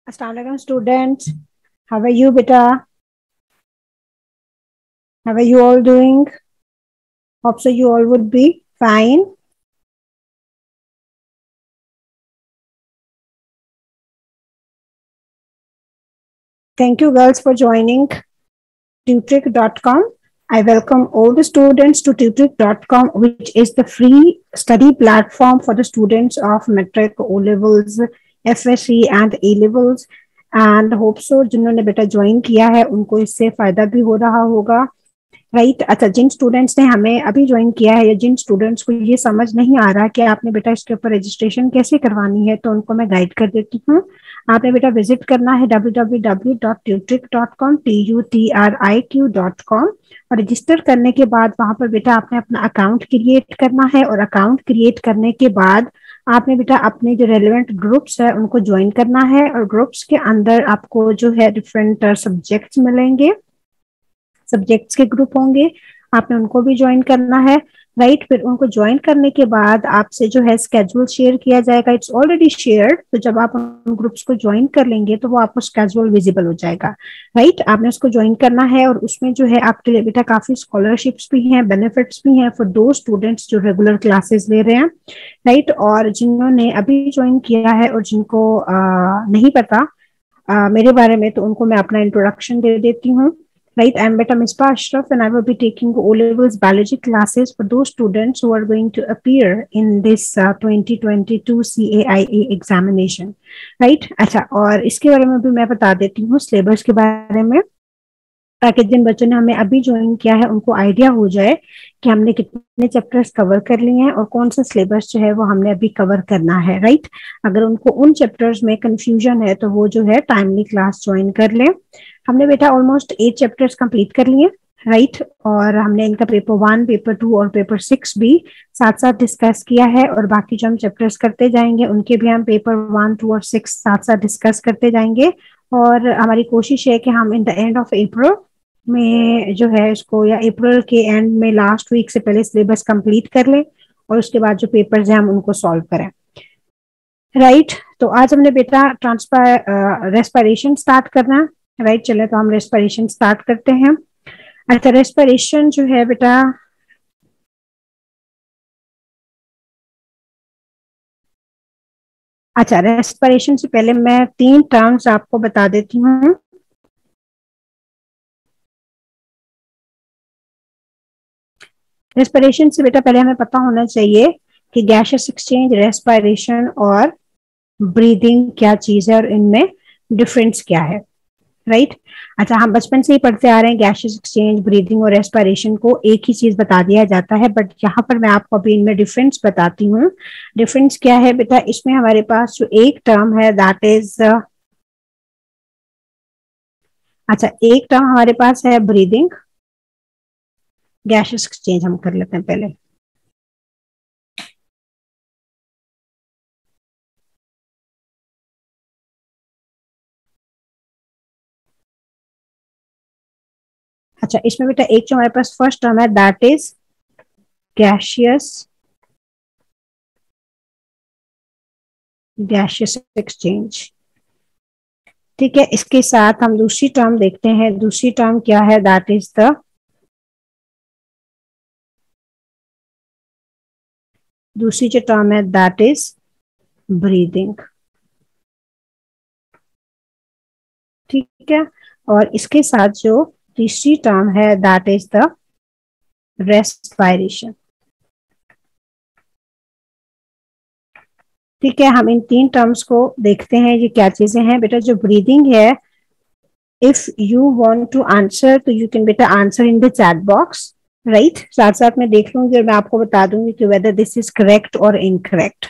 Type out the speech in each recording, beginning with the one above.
Assalamualaikum students. How are you, beta? How are you all doing? Hope so you all would be fine. Thank you girls for joining tutric.com. I welcome all the students to tutric.com, which is the free study platform for the students of metric, O levels, FSC and A levels. And hope so जिन्होंने बेटा join किया है उनको इससे फायदा भी हो रहा होगा. राइट अच्छा, जिन स्टूडेंट्स ने हमें अभी ज्वाइन किया है या जिन स्टूडेंट्स को ये समझ नहीं आ रहा कि आपने बेटा इसके ऊपर रजिस्ट्रेशन कैसे करवानी है, तो उनको मैं गाइड कर देती हूँ. आपने बेटा विजिट करना है www.tutric.com tutriq.com और रजिस्टर करने के बाद वहां पर बेटा आपने अपना अकाउंट क्रिएट करना है. और अकाउंट क्रिएट करने के बाद आपने बेटा अपने जो रेलेवेंट ग्रुप्स है उनको ज्वाइन करना है. और ग्रुप्स के अंदर आपको जो है डिफरेंट सब्जेक्ट्स मिलेंगे, सब्जेक्ट्स के ग्रुप होंगे, आपने उनको भी ज्वाइन करना है. राइट फिर उनको ज्वाइन करने के बाद आपसे जो है स्केड्यूल शेयर किया जाएगा. इट्स ऑलरेडी शेयर्ड, तो जब आप उन ग्रुप्स को ज्वाइन कर लेंगे तो वो आपको स्केड्यूल विजिबल हो जाएगा. राइट आपने उसको ज्वाइन करना है और उसमें जो है आपके लिए बेटा काफी स्कॉलरशिप्स भी हैं, बेनिफिट्स भी हैं फॉर दो स्टूडेंट्स जो रेगुलर क्लासेस ले रहे हैं. राइट और जिन्होंने अभी ज्वाइन किया है और जिनको नहीं पता मेरे बारे में, तो उनको मैं अपना इंट्रोडक्शन दे देती हूँ. Right, I'm Beta Misbah Ashraf and I will be taking O-levels biology classes for those students who are going to appear in this 2022 CAIA examination. Right, अच्छा और इसके बारे में भी मैं बता देती हूँ सिलेबस के बारे में, ताकि जिन बच्चों ने हमें अभी ज्वाइन किया है उनको आइडिया हो जाए कि हमने कितने चैप्टर्स कवर कर लिए हैं और कौन सा सिलेबस जो है वो हमने अभी कवर करना है. राइट अगर उनको उन चैप्टर्स में कंफ्यूजन है तो वो जो है टाइमली क्लास ज्वाइन कर ले. हमने बेटा ऑलमोस्ट 8 चैप्टर्स कंप्लीट कर लिए. राइट और हमने इनका पेपर 1, पेपर 2 और पेपर 6 भी साथ साथ डिस्कस किया है. और बाकी जो हम चैप्टर्स करते जाएंगे उनके भी हम पेपर 1, 2 और 6 साथ साथ डिस्कस करते जाएंगे. और हमारी कोशिश है कि हम इन द एंड ऑफ अप्रैल में जो है इसको, या अप्रैल के एंड में लास्ट वीक से पहले सिलेबस कंप्लीट कर लें और उसके बाद जो पेपर्स हैं हम उनको सॉल्व करें. राइट तो आज हमने बेटा रेस्पिरेशन स्टार्ट करना है. राइट चले तो हम रेस्पिरेशन स्टार्ट करते हैं. अच्छा रेस्पिरेशन जो है बेटा अच्छा रेस्पिरेशन से पहले मैं 3 टर्म्स आपको बता देती हूँ. रेस्पिरेशन से बेटा पहले हमें पता होना चाहिए कि गैसियस एक्सचेंज, रेस्पिरेशन और ब्रीदिंग क्या चीज है और इनमें डिफरेंस क्या है. राइट अच्छा हम बचपन से ही पढ़ते आ रहे हैं गैसियस एक्सचेंज, ब्रीदिंग और रेस्पिरेशन को एक ही चीज बता दिया जाता है. बट यहाँ पर मैं आपको अभी इनमें डिफरेंस बताती हूँ. डिफरेंस क्या है बेटा, इसमें हमारे पास जो एक टर्म है दैट इज अच्छा एक टर्म हमारे पास है ब्रीदिंग. गैसियस एक्सचेंज हम कर लेते हैं पहले. अच्छा इसमें बेटा एक जो हमारे पास फर्स्ट टर्म है दैट इज गैसियस एक्सचेंज. ठीक है इसके साथ हम दूसरी टर्म देखते हैं. दूसरी टर्म क्या है, दैट इज द दूसरी जो टर्म है दैट इज ब्रीदिंग. ठीक है और इसके साथ जो तीसरी टर्म है दैट इज द रेस्पिरेशन. ठीक है हम इन 3 टर्म्स को देखते हैं ये क्या चीजें हैं. बेटा जो ब्रीदिंग है, if you want to answer तो यू कैन बेटा answer in the chat box. Right साथ साथ मैं देख लूंगी और मैं आपको बता दूंगी कि वेदर दिस इज करेक्ट और इनकरेक्ट.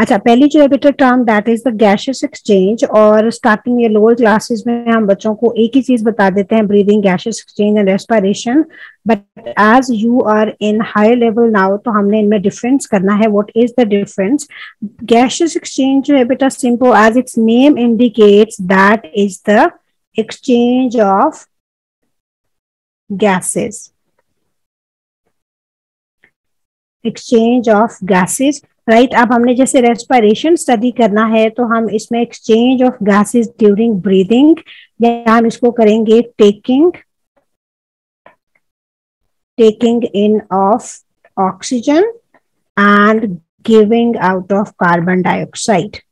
अच्छा पहली जो है बेटा term that is the gaseous exchange. और स्टार्टिंग या लोअर क्लासेस में हम बच्चों को एक ही चीज बता देते हैं, breathing, gaseous exchange and respiration. But as you are in higher level now तो हमने इनमें डिफरेंस करना है. What is the difference? Gaseous exchange जो है बेटा simple as its name indicates that is the exchange of gases. Exchange of gases, right. अब हमने जैसे रेस्पिरेशन स्टडी करना है तो हम इसमें exchange of gases during breathing, या हम इसको करेंगे taking in of oxygen and giving out of carbon dioxide,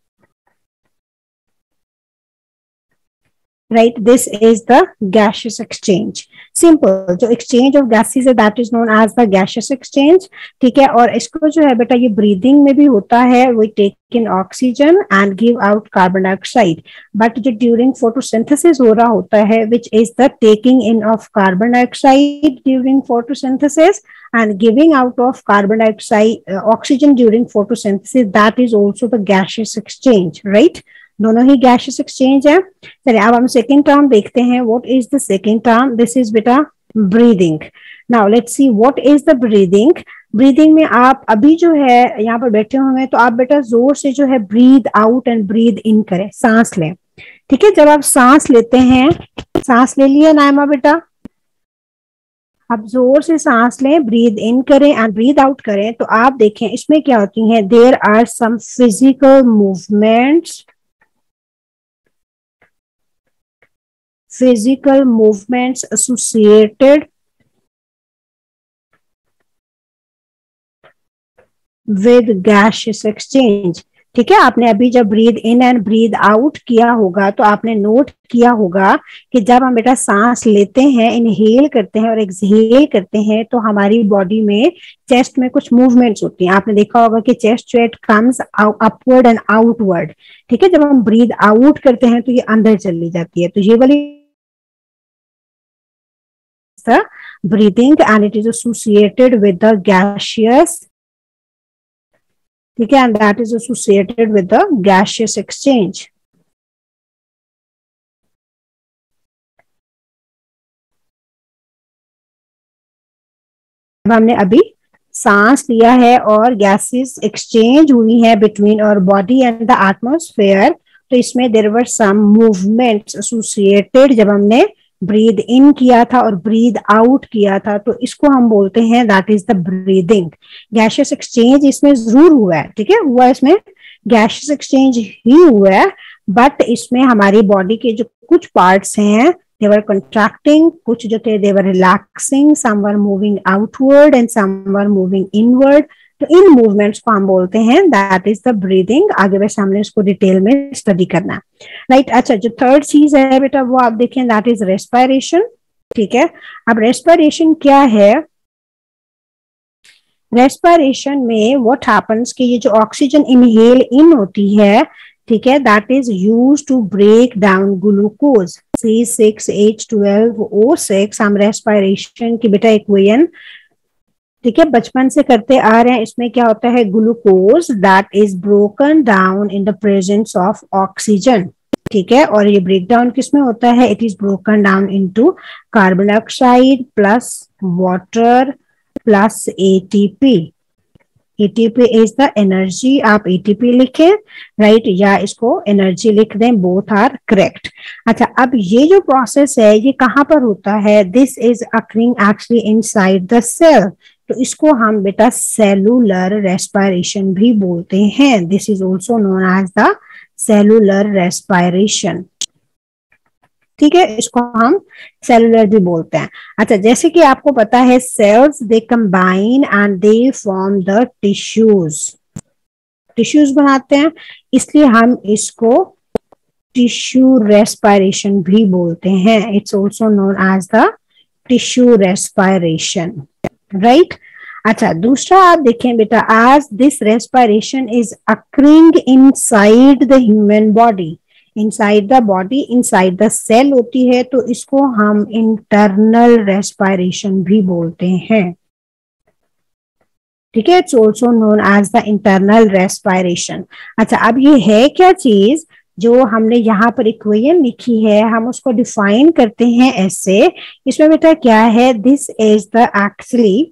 right? This is the gaseous exchange. Simple, जो exchange of gases है that is known as the gaseous exchange, ठीक है। और इसको जो है बेटा ये breathing में भी होता है, we take in oxygen and give out carbon dioxide, but जो during photosynthesis हो रहा होता है which is the taking in of carbon dioxide during photosynthesis and giving out of carbon dioxide oxygen during photosynthesis, that is also the gaseous exchange, right? दोनों ही gases exchange है। चलिए अब हम सेकेंड टर्म देखते हैं। What is the second term? This is बेटा breathing. Now let's see what is the breathing. Breathing में आप अभी जो है यहाँ पर बैठे हुए हैं तो आप बेटा जोर से जो है breathe out and breathe in करें, सांस लें, ठीक है। जब आप सांस लेते हैं, सांस ले लिया नायमा बेटा, आप जोर से सांस लें, ब्रीद इन करें एंड ब्रीद आउट करें, तो आप देखें इसमें क्या होती है, there are some physical movements associated with gaseous exchange, ठीक है। आपने अभी जब breathe in and breathe out किया होगा तो आपने नोट किया होगा कि जब हम बेटा सांस लेते हैं, इनहेल करते हैं और एक्सहेल करते हैं तो हमारी बॉडी में चेस्ट में कुछ मूवमेंट्स होती हैं। आपने देखा होगा कि चेस्ट जो it comes upward and outward, ठीक है। जब हम ब्रीद आउट करते हैं तो ये अंदर चली जाती है, तो ये वाली breathing and it is associated with the gaseous, ठीक है, and that is associated with the gaseous exchange. हमने अभी सांस लिया है और गैसेस एक्सचेंज हुई है बिटवीन और बॉडी एंड द एटमॉस्फेयर, तो इसमें there were some movements associated जब हमने ब्रीद इन किया था और ब्रीद आउट किया था, तो इसको हम बोलते हैं that is the breathing. Gaseous exchange इसमें जरूर हुआ है, ठीक है, हुआ इसमें गैशियस एक्सचेंज ही हुआ है, बट इसमें हमारी बॉडी के जो कुछ पार्ट्स हैं they were contracting, कुछ जो थे they were relaxing, some were moving outward and some were moving inward, तो इन मूवमेंट्स को हम बोलते हैं दैट इज द ब्रीदिंग। आगे वैसे हमने इसको डिटेल में स्टडी करना, राइट। अच्छा, जो थर्ड चीज है बेटा वो आप देखें दैट इज रेस्पिरेशन, ठीक है। अब रेस्पिरेशन क्या है? रेस्पिरेशन में व्हाट हैपेंस कि ये जो ऑक्सीजन इनहेल इन होती है, ठीक है, that is used to break down glucose C6H12O6। हम रेस्पिरेशन की बेटा इक्वेशन, ठीक है, बचपन से करते आ रहे हैं। इसमें क्या होता है, glucose that is broken down in the presence of oxygen, ठीक है। और ये ब्रेक डाउन किसमें होता है, it is broken down into carbon dioxide plus water plus ATP. ATP is the energy, आप एटीपी लिखें, राइट, या इसको एनर्जी लिख दें, बोथ आर करेक्ट। अच्छा, अब ये जो प्रोसेस है ये कहाँ पर होता है, this is occurring actually inside the cell, तो इसको हम बेटा सेलुलर रेस्पिरेशन भी बोलते हैं। This is also known as the cellular respiration, ठीक है, इसको हम सेलुलर भी बोलते हैं। अच्छा, जैसे कि आपको पता है cells they combine and they form the tissues बनाते हैं, इसलिए हम इसको टिश्यू रेस्पिरेशन भी बोलते हैं। It's also known as the tissue respiration, right. अच्छा, दूसरा आप देखें बेटा, as this respiration is occurring inside the human body, inside the body, inside the cell होती है, तो इसको हम इंटरनल रेस्पिरेशन भी बोलते हैं, ठीक है। It's also known as the internal respiration. अच्छा, अब ये है क्या चीज जो हमने यहाँ पर इक्वेशन लिखी है, हम उसको डिफाइन करते हैं ऐसे। इसमें बेटा क्या है, दिस इज द एक्चुअली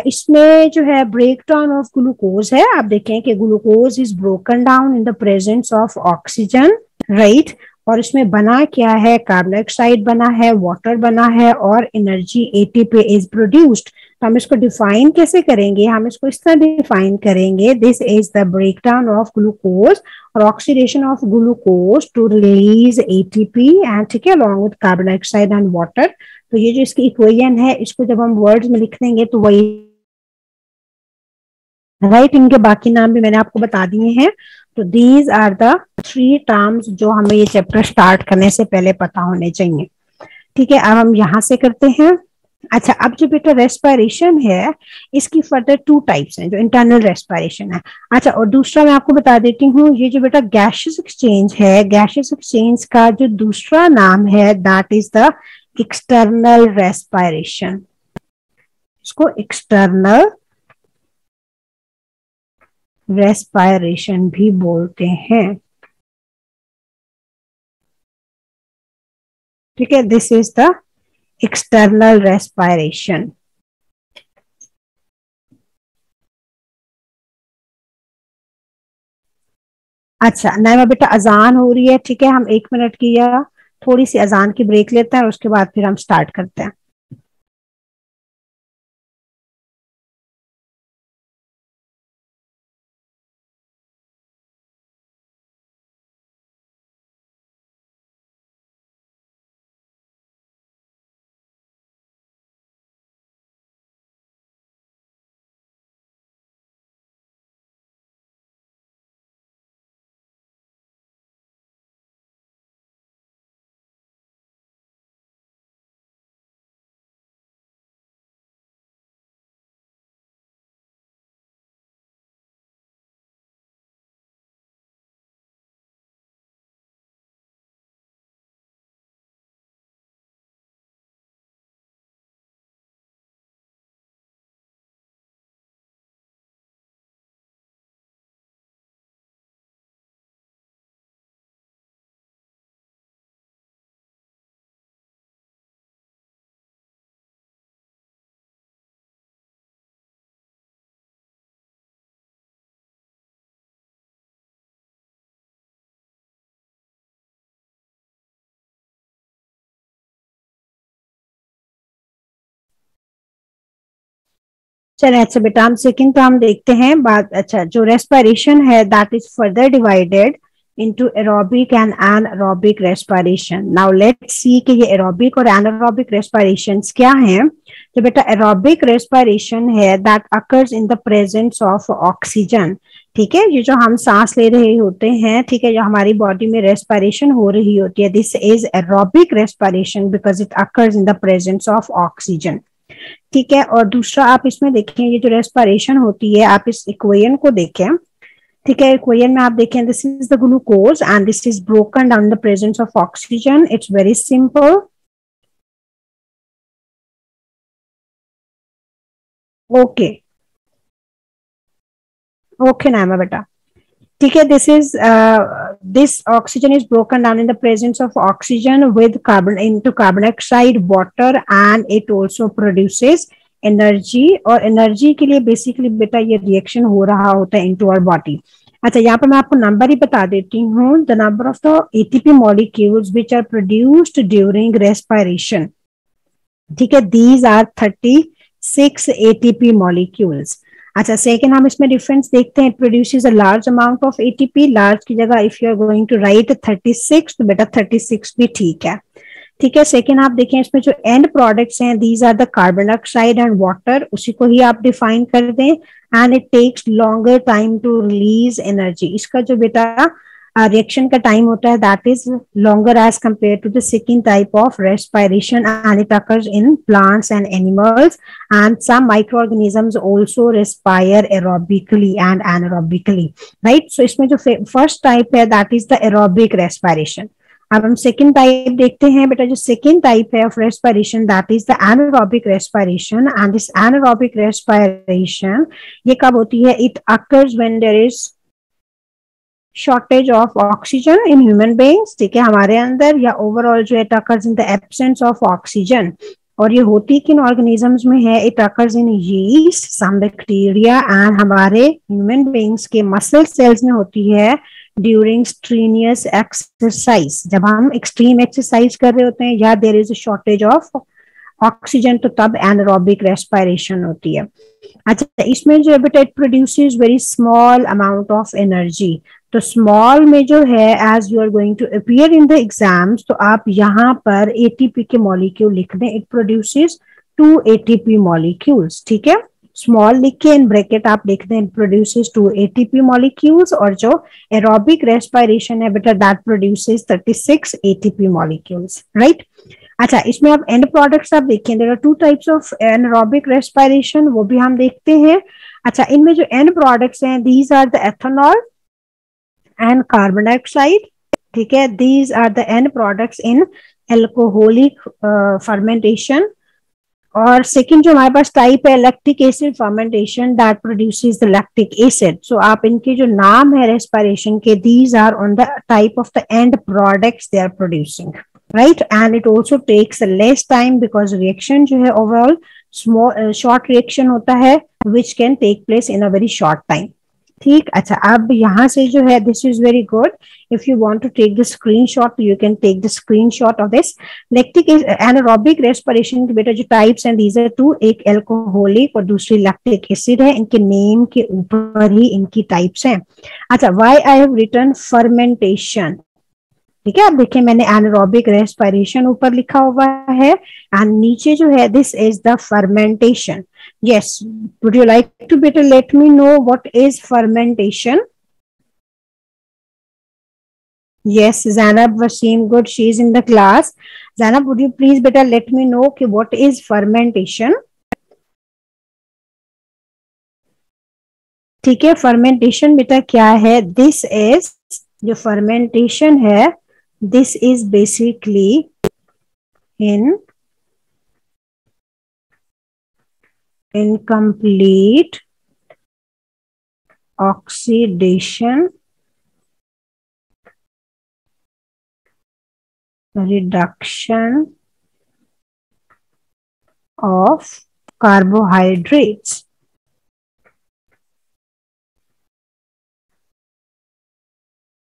इसमें जो है ब्रेक डाउन ऑफ ग्लूकोज है। आप देखें कि glucose is broken down in the presence of oxygen, right, और इसमें बना क्या है, कार्बन डाइऑक्साइड बना है, वाटर बना है और एनर्जी एटीपी इज प्रोड्यूस्ड। तो हम इसको डिफाइन कैसे करेंगे, हम इसको इस तरह डिफाइन करेंगे, this is the breakdown of glucose और oxidation of glucose to release ATP and, ठीक है, along with carbon dioxide and water. तो ये जो इसकी इक्वेशन है इसको जब हम वर्ड्स में लिख देंगे तो वही राइट, इनके बाकी नाम भी मैंने आपको बता दिए हैं। तो दीज आर द 3 टर्म्स जो हमें ये चैप्टर स्टार्ट करने से पहले पता होने चाहिए। ठीक है, अब हम यहां से करते हैं। अच्छा, अब जो बेटा रेस्पिरेशन है इसकी फर्दर 2 टाइप्स हैं, जो इंटरनल रेस्पिरेशन है। अच्छा, और दूसरा मैं आपको बता देती हूँ, ये जो बेटा गैसियस एक्सचेंज है, गैसियस एक्सचेंज का जो दूसरा नाम है that is the external respiration. इसको एक्सटर्नल रेस्पिरेशन भी बोलते हैं। ठीक है, this is the external respiration. अच्छा नाइमा बेटा, अजान हो रही है, ठीक है, हम 1 मिनट की या थोड़ी सी अजान की ब्रेक लेते हैं और उसके बाद फिर हम स्टार्ट करते हैं। चले, अच्छा बेटा, हम सेकंड टर्म देखते हैं बात। अच्छा, जो रेस्पिरेशन है that is further divided into aerobic and anaerobic respiration. Now let's सी कि ये एरोबिक और एनारोबिक रेस्पिरेशंस क्या हैं। तो बेटा एरोबिक रेस्पिरेशन है that occurs in the presence of oxygen. ठीक है, ये जो हम सांस ले रहे होते हैं, ठीक है, जो हमारी बॉडी में रेस्पिरेशन हो रही होती है, this is aerobic respiration because it occurs in the presence of oxygen. ठीक है, और दूसरा आप इसमें देखें, ये जो रेस्पिरेशन होती है, आप इस इक्वेशन को देखें। ठीक है, इक्वेशन में आप देखें, this is the glucose and this is broken down the presence of oxygen. It's very simple. Okay okay नामा बेटा, ठीक है, this oxygen is broken down in the presence of oxygen with carbon into carbon dioxide, water, and it also produces energy। और energy के लिए basically बेटा ये reaction हो रहा होता है इनटू आवर बॉडी। अच्छा, यहाँ पर मैं आपको नंबर ही बता देती हूँ, the number of the ATP molecules which are produced during respiration. ठीक है, दीज आर 36 एटीपी मॉलिक्यूल्स। अच्छा, सेकंड हम इसमें डिफरेंस देखते हैं, produces a large amount of ATP. Large की जगह if you are going to write 36 तो बेटा 36 भी ठीक है। ठीक है, सेकंड आप देखें, इसमें जो एंड प्रोडक्ट्स हैं these are the carbon dioxide and water, उसी को ही आप डिफाइन कर दें। And it takes longer time to release energy. इसका जो बेटा रिएक्शन का टाइम होता है that is longer as compare to the second type of respiration and it occurs in plants and animals and some microorganisms also respire aerobically and anaerobically. Right, so इसमें जो first type है that is the aerobic respiration. अब हम second type देखते हैं बेटा, जो second type है of respiration that is the anaerobic respiration. And this anaerobic respiration ये कब होती है, it occurs when there is shortage of oxygen in human beings. ठीक है, हमारे अंदर, या ओवरऑल जो it occurs in the absence of oxygen. और ये होती किन ऑर्गेनिजम्स में है, it occurs in yeast, some bacteria and हमारे ह्यूमन बीइंग्स के मसल सेल्स में होती है ड्यूरिंग स्ट्रीनियस एक्सरसाइज। जब हम एक्सट्रीम एक्सरसाइज कर रहे होते हैं या there is a shortage of oxygen तो तब एनारोबिक रेस्पिरेशन होती है। अच्छा, इसमें जो है बेटा it produces very small amount of energy. तो स्मॉल में जो है as you are going to appear in the exams, तो आप यहाँ पर एटीपी के मॉलिक्यूल लिख दें, इट प्रोड्यूसेस 2 एटीपी मॉलिक्यूल्स। ठीक है, स्मॉल लिख के इन ब्रैकेट आप लिख दें प्रोड्यूसेस 2 एटीपी मॉलिक्यूल्स, और जो एरोबिक रेस्पिरेशन है बेटा that produces 36 ATP molecules, right. अच्छा, इसमें आप एंड प्रोडक्ट्स आप देखें, there are 2 types of anaerobic respiration, वो भी हम देखते हैं। अच्छा, इनमें जो एंड प्रोडक्ट्स हैं, these are the ethanol and carbon dioxide. ठीक है, these are the end products in alcoholic fermentation. और सेकंड जो हमारे पास टाइप है lactic acid fermentation, that produces the lactic acid. So आप इनके जो नाम है रेस्पिरेशन के, these are on the type of the end products they are producing, right. And it also takes less time because reaction जो है overall small short reaction होता है which can take place in a very short time. ठीक। अच्छा, अब यहाँ से जो है this is very good, if you want to take the screenshot you can take the screenshot of this. Lactic anaerobic respiration के बेटा जो टाइप्स हैं, दीज आर 2, एक एल्कोहलिक और दूसरी लैक्टिक एसिड है। इनके नेम के ऊपर ही इनकी टाइप्स हैं। अच्छा, why I have written fermentation. ठीक है, आप देखिए मैंने एनारोबिक रेस्पिरेशन ऊपर लिखा हुआ है एंड नीचे जो है this is the fermentation. Yes, would you like to better let me know what is fermentation? Yes, Zainab Wasim, good. She is in the class. Zainab, would you please better let me know कि what is fermentation? ठीक है, fermentation बेटा क्या है? This is जो fermentation है, this is basically in incomplete oxidation reduction of carbohydrates.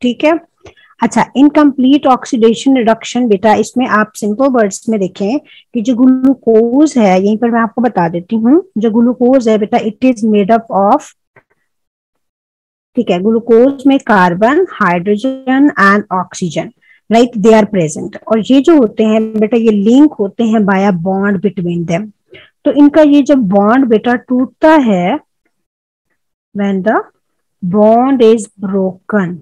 ठीक है। अच्छा, इनकम्प्लीट ऑक्सीडेशन रिडक्शन बेटा इसमें आप सिंपल वर्ड्स में देखें कि जो ग्लूकोज है, यहीं पर मैं आपको बता देती हूँ, जो ग्लूकोज है बेटा it is made up of, ठीक है, ग्लूकोज में carbon, hydrogen and oxygen, right, they are present. और ये जो होते हैं बेटा ये लिंक होते हैं by a bond between them. तो इनका ये जब बॉन्ड बेटा टूटता है, when the bond is broken,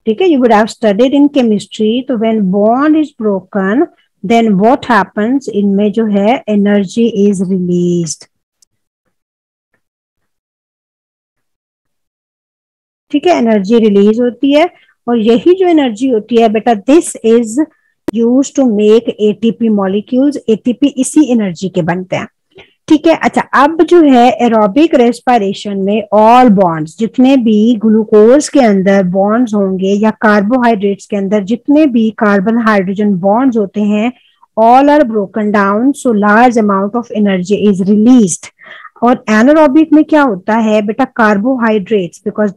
ठीक है, you would have studied in chemistry, तो when bond is broken then what happens, इनमें जो है energy is released। ठीक है, एनर्जी रिलीज होती है और यही जो एनर्जी होती है बेटा this is used to make ATP molecules. ATP इसी एनर्जी के बनते हैं। ठीक है। अच्छा, अब जो है एरोबिक रेस्पिरेशन में ऑल बॉन्ड्स, जितने भी ग्लूकोज के अंदर बॉन्ड्स होंगे या कार्बोहाइड्रेट्स के अंदर जितने भी कार्बन हाइड्रोजन बॉन्ड्स होते हैं, all are broken down, so large amount of energy is released. और एनारोबिक में क्या होता है बेटा, carbohydrates, because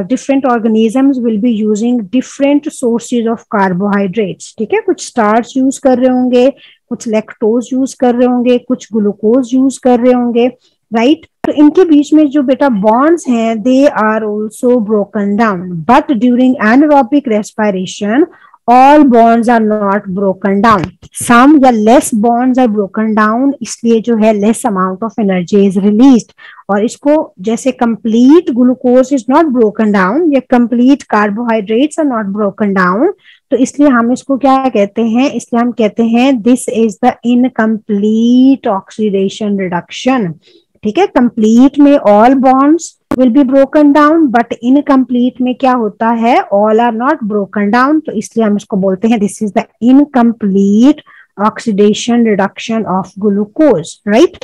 different organisms will be using different sources of carbohydrates। ठीक है, कुछ स्टार्च यूज कर रहे होंगे, कुछ लैक्टोज यूज कर रहे होंगे, कुछ ग्लूकोज यूज कर रहे होंगे, राइट। तो इनके बीच में जो बेटा बॉन्ड्स हैं they are also broken down, but during anaerobic respiration all bonds are not broken down, some या less bonds are broken down, इसलिए जो है less amount of energy is released। और इसको जैसे complete glucose is not broken down या complete carbohydrates are not broken down, तो इसलिए हम इसको क्या कहते हैं, इसलिए हम कहते हैं this is the incomplete oxidation reduction। ठीक है, complete में all bonds will be broken down, but incomplete में क्या होता है, all are not broken down, तो इसलिए हम इसको बोलते हैं this is the incomplete oxidation reduction of glucose, right।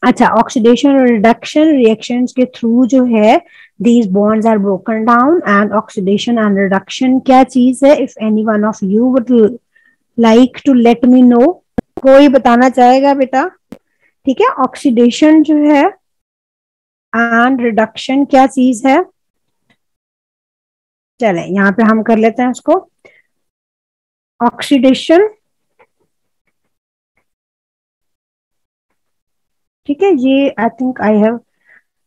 अच्छा, ऑक्सीडेशन और रिडक्शन रिएक्शंस के थ्रू जो है these bonds are broken down, and oxidation and reduction क्या चीज है, if any one of you would like to let me know, कोई बताना चाहेगा बेटा? ठीक है, ऑक्सीडेशन जो है एंड रिडक्शन क्या चीज है, चले यहाँ पे हम कर लेते हैं उसको। ऑक्सीडेशन, ठीक है, ये I think I have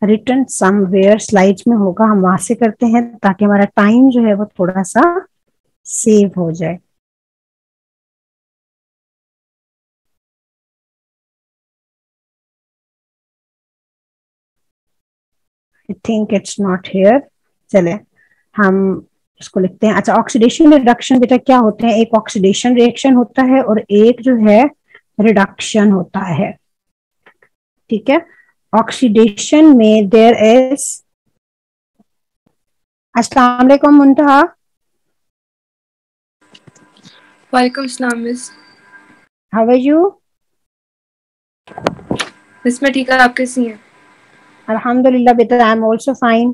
written somewhere, slides में होगा, हम वहां से करते हैं ताकि हमारा टाइम जो है वो थोड़ा सा सेव हो जाए। I think it's not here, चले हम इसको लिखते हैं। अच्छा, ऑक्सीडेशन रिडक्शन बेटा क्या होते हैं? एक ऑक्सीडेशन रिएक्शन होता है और एक जो है रिडक्शन होता है, ठीक है। ऑक्सीडेशन में देयर इज, अस्सलाम वालेकुम मुंतहा। वालेकुम अस्सलाम miss. How are you? Miss मैं ठीक है, आप कैसी हैं? अल्हम्दुलिल्लाह बेटा, आई एम आल्सो फाइन,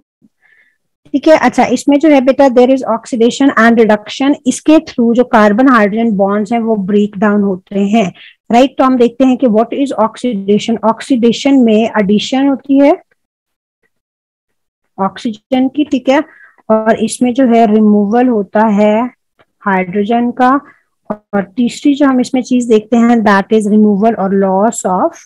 ठीक है। अच्छा, इसमें जो है बेटा there is oxidation and reduction, इसके थ्रू जो कार्बन हाइड्रोजन बॉन्ड्स हैं वो ब्रेक डाउन होते हैं, राइट। तो हम देखते हैं कि व्हाट इज ऑक्सीडेशन। ऑक्सीडेशन में एडिशन होती है ऑक्सीजन की, ठीक है, और इसमें जो है रिमूवल होता है हाइड्रोजन का, और तीसरी जो हम इसमें चीज देखते हैं दैट इज रिमूवल और लॉस ऑफ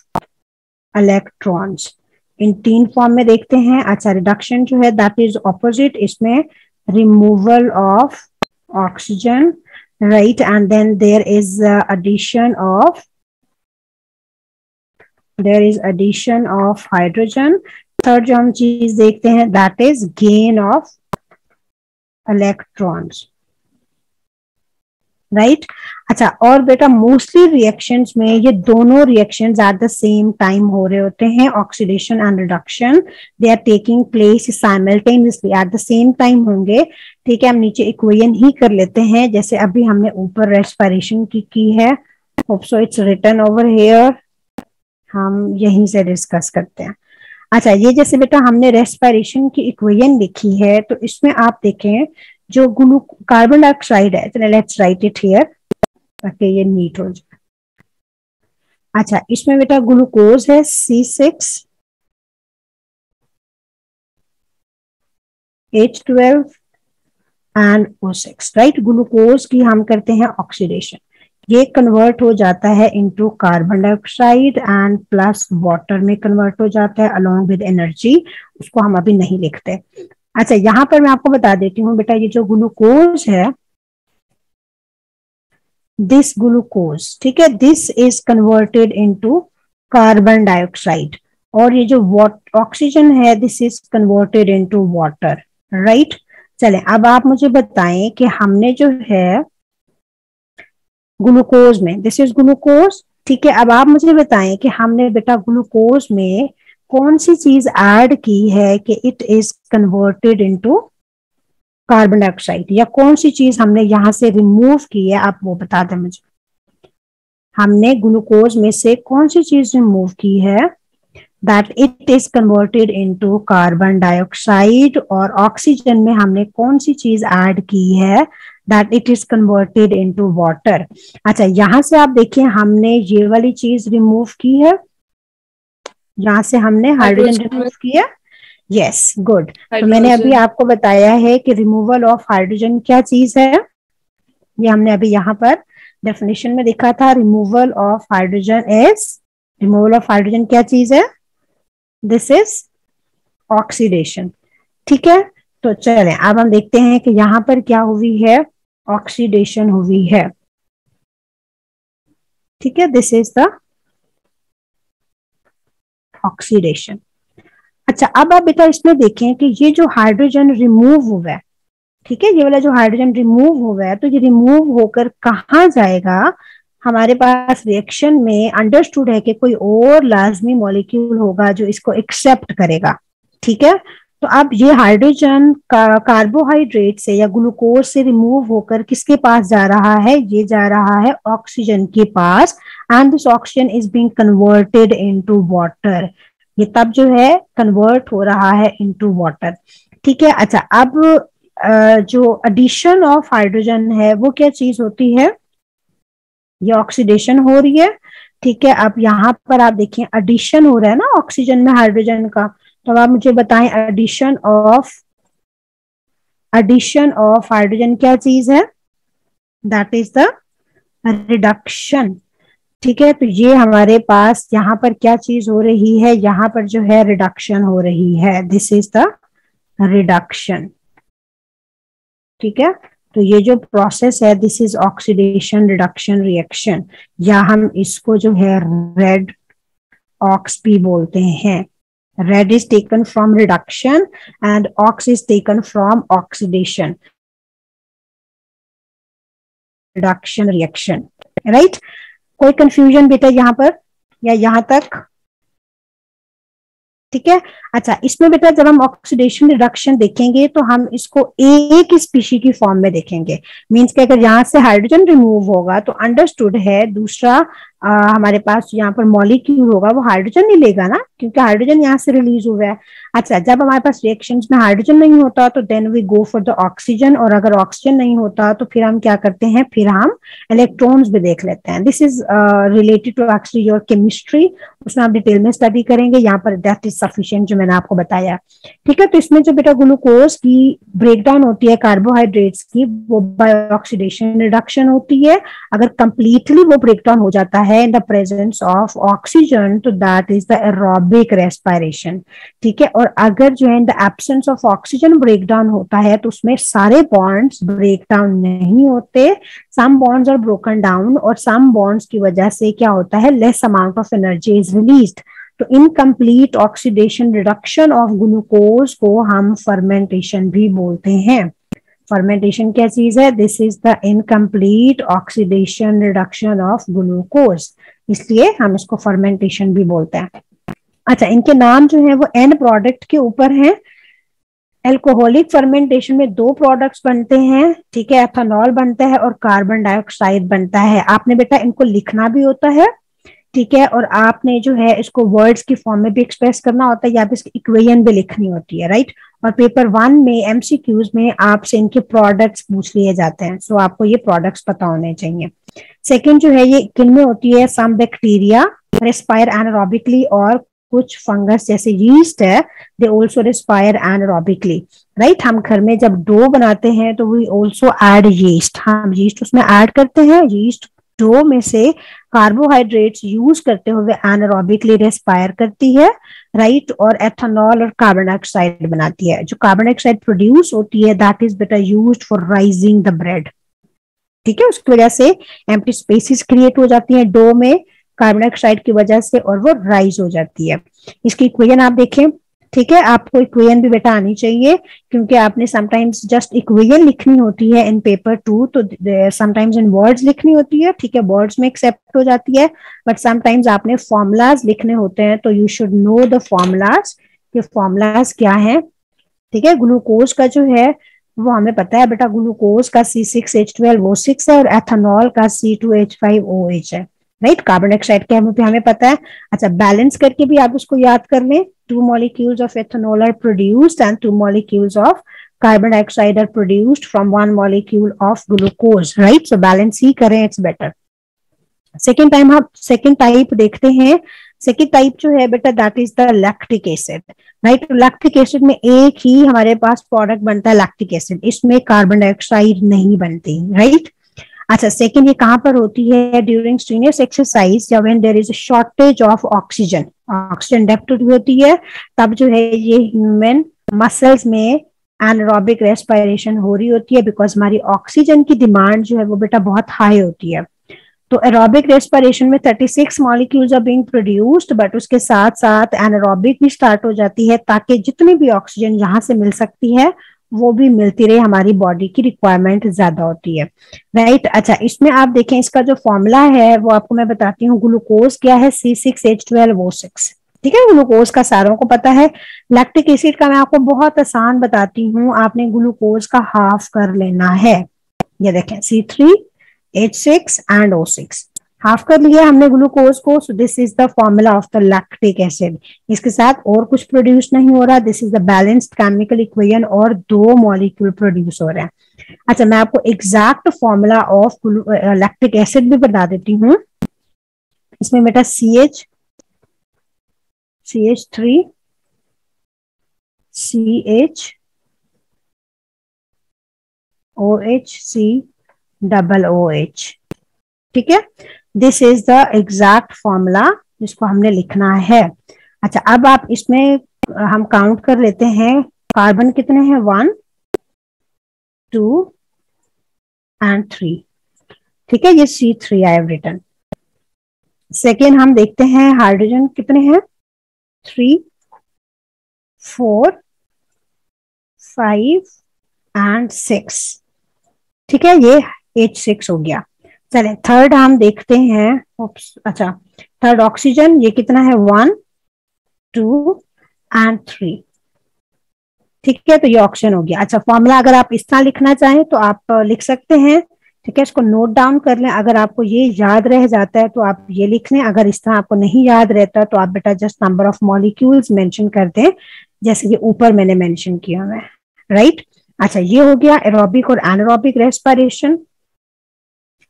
इलेक्ट्रॉन्स। इन तीन फॉर्म में देखते हैं। अच्छा, रिडक्शन जो है दैट इज ऑपोजिट, इसमें removal of oxygen, right, and then there is addition of hydrogen. Third जो हम चीज देखते हैं that is gain of electrons, right. अच्छा, और बेटा मोस्टली रिएक्शंस में ये दोनों reactions at the same time हो रहे होते हैं, oxidation and reduction, they are taking place simultaneously, eight the same time होंगे, ठीक है। हम नीचे इक्वेशन ही कर लेते हैं, जैसे अभी हमने ऊपर रेस्पिरेशन की है, hope so it's written over here, हम यहीं से डिस्कस करते हैं। अच्छा, ये जैसे बेटा हमने रेस्पिरेशन की इक्वेशन लिखी है, तो इसमें आप देखें जो कार्बन डाइऑक्साइड है, तो लेट्स राइट इट हियर ताकि ये नीट हो जाए। अच्छा, इसमें बेटा ग्लूकोज है C6H12 and O6, right. Glucose की हम करते हैं ऑक्सीडेशन, ये कन्वर्ट हो जाता है into carbon dioxide and plus water में कन्वर्ट हो जाता है अलोंग विद एनर्जी, उसको हम अभी नहीं लिखते। अच्छा, यहां पर मैं आपको बता देती हूँ बेटा, ये जो ग्लूकोज है, दिस ग्लूकोज, ठीक है, this is converted into carbon dioxide, और ये जो ऑक्सीजन है this is converted into water, right. चले, अब आप मुझे बताएं कि हमने जो है ग्लूकोज में, दिस इज ग्लूकोज, ठीक है, अब आप मुझे बताएं कि हमने बेटा ग्लूकोज में कौन सी चीज ऐड की है कि it is converted into carbon dioxide, या कौन सी चीज हमने यहां से रिमूव की है, आप वो बता दें मुझे। हमने ग्लूकोज में से कौन सी चीज रिमूव की है that it is converted into carbon dioxide, और ऑक्सीजन में हमने कौन सी चीज ऐड की है that it is converted into water. अच्छा, यहां से आप देखिए हमने ये वाली चीज रिमूव की है, यहां से हमने हाइड्रोजन रिमूव किया, यस, गुड। तो मैंने अभी आपको बताया है कि रिमूवल ऑफ हाइड्रोजन क्या चीज है, ये हमने अभी यहाँ पर डेफिनेशन में देखा था, removal of hydrogen is, removal of hydrogen क्या चीज है, दिस इज ऑक्सीडेशन, ठीक है। तो चलें अब हम देखते हैं कि यहां पर क्या हुई है, ऑक्सीडेशन हुई है, ठीक है, दिस इज द ऑक्सीडेशन। अच्छा, अब आप बेटा इसमें देखें कि ये जो हाइड्रोजन रिमूव हुआ है, ठीक है, ये वाला जो हाइड्रोजन रिमूव हुआ है, तो ये रिमूव होकर कहाँ जाएगा, हमारे पास रिएक्शन में अंडरस्टूड है कि कोई और लाजमी मॉलिक्यूल होगा जो इसको एक्सेप्ट करेगा, ठीक है। तो अब ये हाइड्रोजन का कार्बोहाइड्रेट से या ग्लूकोज से रिमूव होकर किसके पास जा रहा है, ये जा रहा है ऑक्सीजन के पास, and this oxygen is being converted into water, ये तब जो है कन्वर्ट हो रहा है इनटू वाटर, ठीक है। अच्छा, अब जो एडिशन ऑफ हाइड्रोजन है वो क्या चीज होती है, ये ऑक्सीडेशन हो रही है, ठीक है। अब यहाँ पर आप देखिए एडिशन हो रहा है ना ऑक्सीजन में हाइड्रोजन का, तो आप मुझे बताएं एडिशन ऑफ हाइड्रोजन क्या चीज है, दैट इज द रिडक्शन। ठीक है, तो ये हमारे पास यहाँ पर क्या चीज हो रही है, यहाँ पर जो है रिडक्शन हो रही है, दिस इज द रिडक्शन। ठीक है, तो ये जो प्रोसेस है this is oxidation reduction reaction, या हम इसको जो है रेड ऑक्स भी बोलते हैं। Red is taken from reduction and ox is taken from oxidation reduction reaction. Right, कोई कंफ्यूजन बेटा यहाँ पर या यहाँ तक? ठीक है, अच्छा इसमें बेटा जब हम ऑक्सीडेशन रिडक्शन देखेंगे तो हम इसको एक स्पीशी की फॉर्म में देखेंगे। मींस कि अगर यहाँ से हाइड्रोजन रिमूव होगा तो अंडरस्टूड है दूसरा हमारे पास यहाँ पर मॉलिक्यूल होगा वो हाइड्रोजन नहीं लेगा ना, क्योंकि हाइड्रोजन यहाँ से रिलीज हुआ है। अच्छा, जब हमारे पास रिएक्शंस में हाइड्रोजन नहीं होता तो then we go for the oxygen, और अगर ऑक्सीजन नहीं होता तो फिर हम क्या करते हैं, फिर हम इलेक्ट्रॉन्स भी देख लेते हैं। This is related to actually your chemistry, उसमें आप डिटेल में स्टडी करेंगे, यहाँ पर दैट इज सफिशिएंट जो मैंने आपको बताया। ठीक है, तो इसमें जो बेटा ग्लूकोज की ब्रेकडाउन होती है कार्बोहाइड्रेट्स की, वो बाय ऑक्सीडेशन रिडक्शन होती है। अगर कंप्लीटली वो ब्रेकडाउन हो जाता है in the presence of oxygen तो that is the aerobic respiration. ठीक है, और अगर जो है in the absence of oxygen breakdown होता है तो उसमें सारे बॉन्ड्स ब्रेकडाउन नहीं होते, some bonds are broken down, और सम बॉन्ड्स की वजह से क्या होता है, less amount of energy is released. तो incomplete oxidation reduction of glucose को हम फर्मेंटेशन भी बोलते हैं। फर्मेंटेशन क्या चीज है, this is the incomplete oxidation reduction of glucose, इसलिए हम इसको फर्मेंटेशन भी बोलते हैं। अच्छा, इनके नाम जो है वो एंड प्रोडक्ट के ऊपर है। एल्कोहलिक फर्मेंटेशन में दो प्रोडक्ट्स बनते हैं, ठीक है, एथेनॉल बनता है और कार्बन डाइऑक्साइड बनता है। आपने बेटा इनको लिखना भी होता है, ठीक है, और आपने जो है इसको वर्ड्स की फॉर्म में भी एक्सप्रेस करना होता है, या फिर इसकी इक्वेशन भी लिखनी होती है। राइट, और पेपर 1 में एमसीक्यूज में आपसे इनके प्रोडक्ट्स पूछ लिए जाते हैं, सो आपको ये प्रोडक्ट्स पता होने चाहिए। सेकेंड जो है ये किनमें होती है, सम बैक्टीरिया रेस्पायर एनारोबिकली, और कुछ फंगस जैसे यीस्ट है they also respire anaerobically. Right, हम घर में जब डो बनाते हैं तो वी ऑल्सो ऐड यीस्ट, हम यीस्ट उसमें ऐड करते हैं। यीस्ट डो में से कार्बोहाइड्रेट्स यूज करते हुए एनारोबिकली रेस्पायर करती है। राइट, और एथेनॉल और कार्बन डाइऑक्साइड बनाती है। जो कार्बन डाइऑक्साइड प्रोड्यूस होती है दैट इज बेटा used for rising the bread. ठीक है, उसकी वजह से एम्प्टी स्पेसेस क्रिएट हो जाती है डो में कार्बन डाइऑक्साइड की वजह से, और वो राइज हो जाती है। इसकी इक्वेशन आप देखें, ठीक है, आपको इक्वेशन भी बेटा आनी चाहिए, क्योंकि आपने समटाइम्स जस्ट इक्वेशन लिखनी होती है इन पेपर 2, तो समटाइम्स इन वर्ड्स लिखनी होती है। ठीक है, वर्ड्स में एक्सेप्ट हो जाती है, बट समटाइम्स आपने फॉर्मूलाज लिखने होते हैं, तो you should know the formulas, कि फॉर्मूलाज क्या है। ठीक है, ग्लूकोज का जो है वो हमें पता है बेटा, ग्लूकोज का C6H12O6 है और एथेनॉल का C2H5OH है। राइट, कार्बन डाइऑक्साइड के हमें पता है। अच्छा, बैलेंस करके भी आप इसको याद कर लें, 2 molecules of ethanol are produced and 2 molecules of carbon dioxide are produced from 1 molecule of glucose. Right, so balance ही करें, it's better. सेकेंड टाइप देखते हैं। सेकेंड टाइप जो है बेटा that is the lactic acid. Right, lactic acid में एक ही हमारे पास product बनता है लैक्टिक एसिड, इसमें कार्बन डाइऑक्साइड नहीं बनती। राइट, अच्छा, सेकेंड ये कहां पर होती है, ड्यूरिंग स्ट्रीनियस एक्सरसाइज या when there is a shortage of oxygen, oxygen deficit होती है, तब जो है ये ह्यूमन मसल्स में एनारोबिक रेस्पिरेशन हो रही होती है, बिकॉज हमारी ऑक्सीजन की डिमांड जो है वो बेटा बहुत हाई होती है। तो एरोबिक रेस्पिरेशन में 36 molecules are being produced, but उसके साथ साथ एनारोबिक भी स्टार्ट हो जाती है, ताकि जितनी भी ऑक्सीजन यहाँ से मिल सकती है वो भी मिलती रहे, हमारी बॉडी की रिक्वायरमेंट ज्यादा होती है। राइट, अच्छा इसमें आप देखें, इसका जो फॉर्मूला है वो आपको मैं बताती हूँ। ग्लूकोज क्या है, C6H12O6। ठीक है, ग्लूकोज का सारों को पता है। लैक्टिक एसिड का मैं आपको बहुत आसान बताती हूँ, आपने ग्लूकोज का हाफ कर लेना है। ये देखें, C3H6 एंड O6 हाफ कर लिया हमने ग्लूकोज को, so this is the formula of the lactic acid. इसके साथ और कुछ प्रोड्यूस नहीं हो रहा, this is the balanced chemical equation, और 2 मॉलिक्यूल प्रोड्यूस हो रहे हैं। अच्छा, मैं आपको exact formula of lactic acid भी बता देती हूँ। इसमें बेटा CH3 CHOHC OOH, ठीक है, this is the exact formula जिसको हमने लिखना है। अच्छा, अब आप इसमें हम काउंट कर लेते हैं, कार्बन कितने हैं, 1 2 एंड 3। ठीक है, ये C3 I have written. Second हम देखते हैं हाइड्रोजन कितने हैं, 3 4 5 एंड 6। ठीक है, ये H6 हो गया। चले थर्ड हम देखते हैं, अच्छा थर्ड ऑक्सीजन, ये कितना है, 1 2 एंड 3। ठीक है, तो ये ऑक्सीजन हो गया। अच्छा, फॉर्मूला अगर आप इस तरह लिखना चाहें तो आप लिख सकते हैं। ठीक है, इसको नोट डाउन कर लें। अगर आपको ये याद रह जाता है तो आप ये लिख लें, अगर इस तरह आपको नहीं याद रहता तो आप बेटा just number of molecules mention कर दें, जैसे कि ऊपर मैंने मेंशन किया है, राइट। अच्छा, ये हो गया एरोबिक और एनारोबिक रेस्पिरेशन।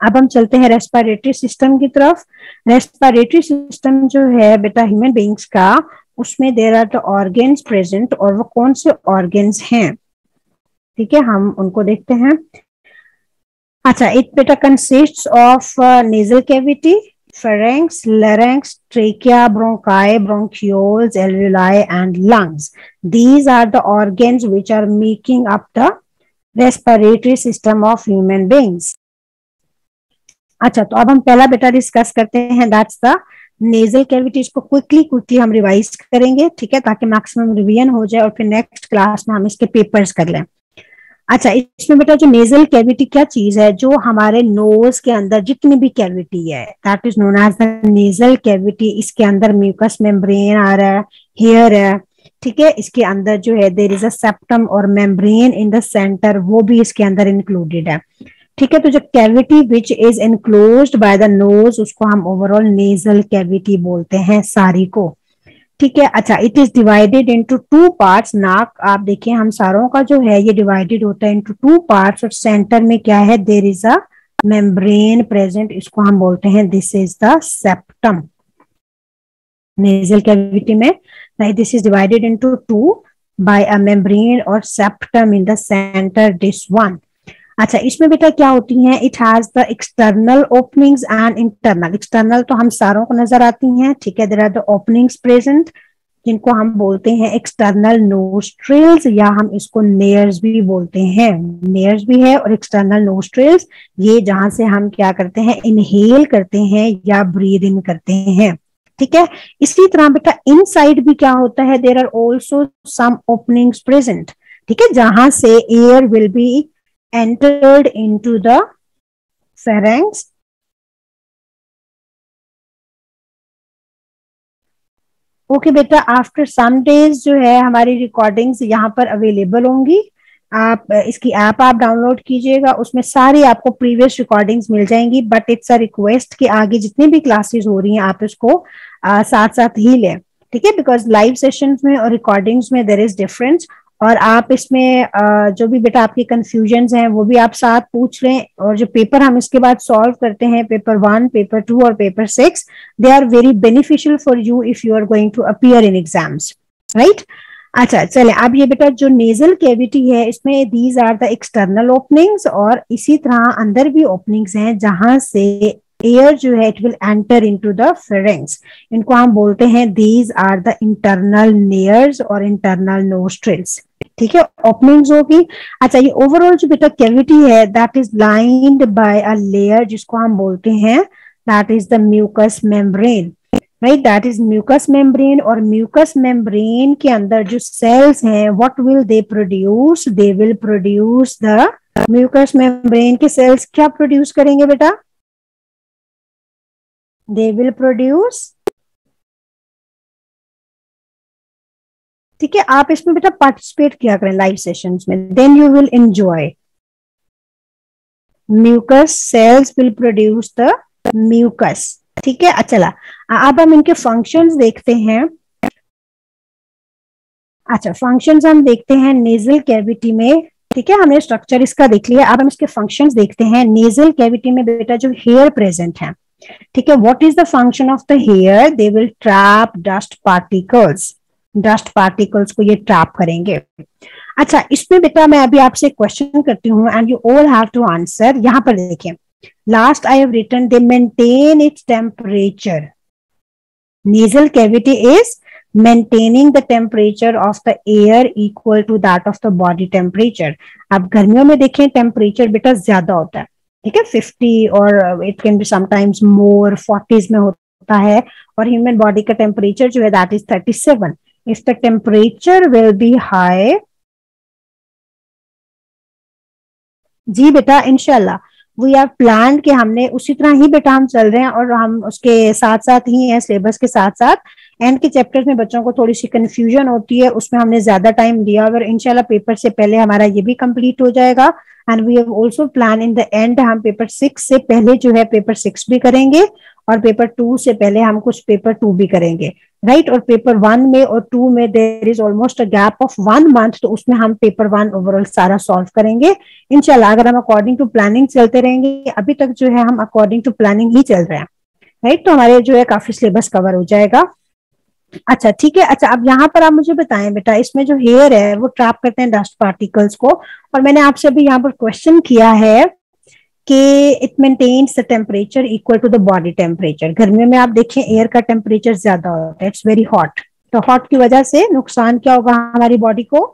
अब हम चलते हैं रेस्पिरेटरी सिस्टम की तरफ। रेस्पिरेटरी सिस्टम जो है बेटा ह्यूमन बीइंग्स का, उसमें there are the organs present, और वो कौन से ऑर्गन्स हैं, ठीक है, हम उनको देखते हैं। अच्छा, इट बेटा consists of nasal cavity, pharynx, larynx, trachea, bronchi, bronchioles, alveoli and lungs. These are the organs which are making up the respiratory system of human beings. अच्छा, तो अब हम पहला बेटा डिस्कस करते हैं, दैट्स द नेजल कैविटी। इसको quickly हम रिवाइज करेंगे, ठीक है, ताकि मैक्सिमम रिवीजन हो जाए और फिर नेक्स्ट क्लास में हम इसके पेपर्स कर लें। अच्छा, इसमें बेटा जो नेजल कैविटी क्या चीज है, जो हमारे नोज के अंदर जितनी भी कैविटी है, that is known as the nasal cavity. इसके अंदर म्यूकस मेम्ब्रेन आ रहा है, हेयर है, ठीक है, इसके अंदर जो है देयर इज अ सेप्टम और मेम्ब्रेन इन द सेंटर, वो भी इसके अंदर इंक्लूडेड है। ठीक है, तो जो cavity which is enclosed by the nose, उसको हम ओवरऑल नेजल कैविटी बोलते हैं सारी को। ठीक है, अच्छा, it is divided into 2 parts. नाक आप देखिए हम सारों का जो है ये डिवाइडेड होता है इनटू 2 पार्ट्स, और सेंटर में क्या है, there is a membrane present, इसको हम बोलते हैं this is the septum. Nasal cavity में right, this is divided into 2 by a membrane और septum in the centre, this one. अच्छा, इसमें बेटा क्या होती हैं, it has the external openings and internal. External तो हम सारों को नजर आती हैं, ठीक है, there are the openings present, जिनको हम बोलते हैं एक्सटर्नल नोस्ट्रिल्स, या हम इसको नेयर्स भी बोलते हैं। नेयर्स भी है और एक्सटर्नल नोस्ट्रिल्स, ये जहां से हम क्या करते हैं, इनहेल करते हैं या ब्रीद इन करते हैं। ठीक है, इसी तरह बेटा इनसाइड भी क्या होता है, there are also some openings present, ठीक है, जहां से air will be entered into the pharynx, okay बेटा। आफ्टर सम डेज जो है हमारी रिकॉर्डिंग्स यहाँ पर अवेलेबल होंगी, आप इसकी ऐप आप डाउनलोड कीजिएगा, उसमें सारी आपको प्रीवियस रिकॉर्डिंग्स मिल जाएंगी। बट इट्स अ रिक्वेस्ट कि आगे जितनी भी क्लासेस हो रही हैं आप इसको साथ साथ ही लें, ठीक है, बिकॉज लाइव सेशंस में और रिकॉर्डिंग्स में देयर इज डिफरेंस। और आप इसमें जो भी बेटा आपकी कंफ्यूजन्स हैं वो भी आप साथ पूछ लें, और जो पेपर हम इसके बाद सॉल्व करते हैं, पेपर 1, पेपर 2 और paper 6, they are very beneficial for you if you are going to appear in exams, right. अच्छा, चले अब ये बेटा जो नेजल कैविटी है, इसमें these are the external openings, और इसी तरह अंदर भी ओपनिंग्स हैं जहां से एयर जो है it will enter into the pharynx, इनको हम बोलते हैं these are the internal nares और इंटरनल नोस्ट्रिल्स। ठीक है, ओपनिंग्स होगी। अच्छा, ये ओवरऑल जो बेटा कैविटी है that is lined by a layer, जिसको हम बोलते हैं that is the mucous membrane, right, that is mucous membrane. और म्यूकस मेम्ब्रेन के अंदर जो सेल्स हैं, what will they produce, they will produce the mucous membrane के सेल्स क्या प्रोड्यूस करेंगे बेटा, दे विल प्रोड्यूस, ठीक है, आप इसमें बेटा पार्टिसिपेट किया करें लाइव सेशंस में, then you will enjoy. Mucus cells will produce the mucus, ठीक है। चला अब हम इनके फंक्शंस देखते हैं। अच्छा, फंक्शंस हम देखते हैं नेजल कैविटी में, ठीक है, हमने स्ट्रक्चर इसका देख लिया, अब हम इसके फंक्शंस देखते हैं। नेजल कैविटी में बेटा जो हेयर प्रेजेंट है, ठीक है, what is the function of the hair, they will trap dust particles, dust particles को ये ट्रैप करेंगे। अच्छा, इसमें बेटा मैं अभी आपसे क्वेश्चन करती हूँ and you all have to answer. यहाँ पर देखिए, Last I have written they maintain its temperature. Nasal cavity is maintaining the temperature of the air equal to that of the body temperature. अब गर्मियों में देखें temperature बेटा ज्यादा होता है, ठीक है, 50 और it can be sometimes more 40s में होता है, और ह्यूमन बॉडी का टेम्परेचर जो है that is 37. If the temperature will be high, जी बेटा इंशाल्लाह वी हैव प्लान कि हमने उसी तरह ही बेटा हम चल रहे हैं, और हम उसके साथ साथ ही हैं सिलेबस के साथ साथ. एंड के चैप्टर्स में बच्चों को थोड़ी सी कंफ्यूजन होती है, उसमें हमने ज्यादा टाइम दिया, अगर इंशाल्लाह पेपर से पहले हमारा ये भी कंप्लीट हो जाएगा. And we have also plan in the end हम पेपर 6 से पहले जो है पेपर 6 भी करेंगे, और पेपर 2 से पहले हम कुछ पेपर 2 भी करेंगे, राइट. और पेपर 1 में और 2 में there is almost a gap of 1 month, तो उसमें हम पेपर 1 ओवरऑल सारा सॉल्व करेंगे इंशाल्लाह. अगर हम अकॉर्डिंग टू प्लानिंग चलते रहेंगे, अभी तक जो है हम अकॉर्डिंग टू प्लानिंग ही चल रहे हैं, राइट, तो हमारे जो है काफी सिलेबस कवर हो जाएगा. अच्छा ठीक है. अच्छा अब यहाँ पर आप मुझे बताएं बेटा, इसमें जो हेयर है वो ट्रैप करते हैं डस्ट पार्टिकल्स को, और मैंने आपसे अभी यहाँ पर क्वेश्चन किया है कि it maintains the temperature equal to the body temperature. गर्मियों में आप देखें एयर का टेम्परेचर ज्यादा होता है, इट्स वेरी हॉट, तो हॉट की वजह से नुकसान क्या होगा हमारी बॉडी को,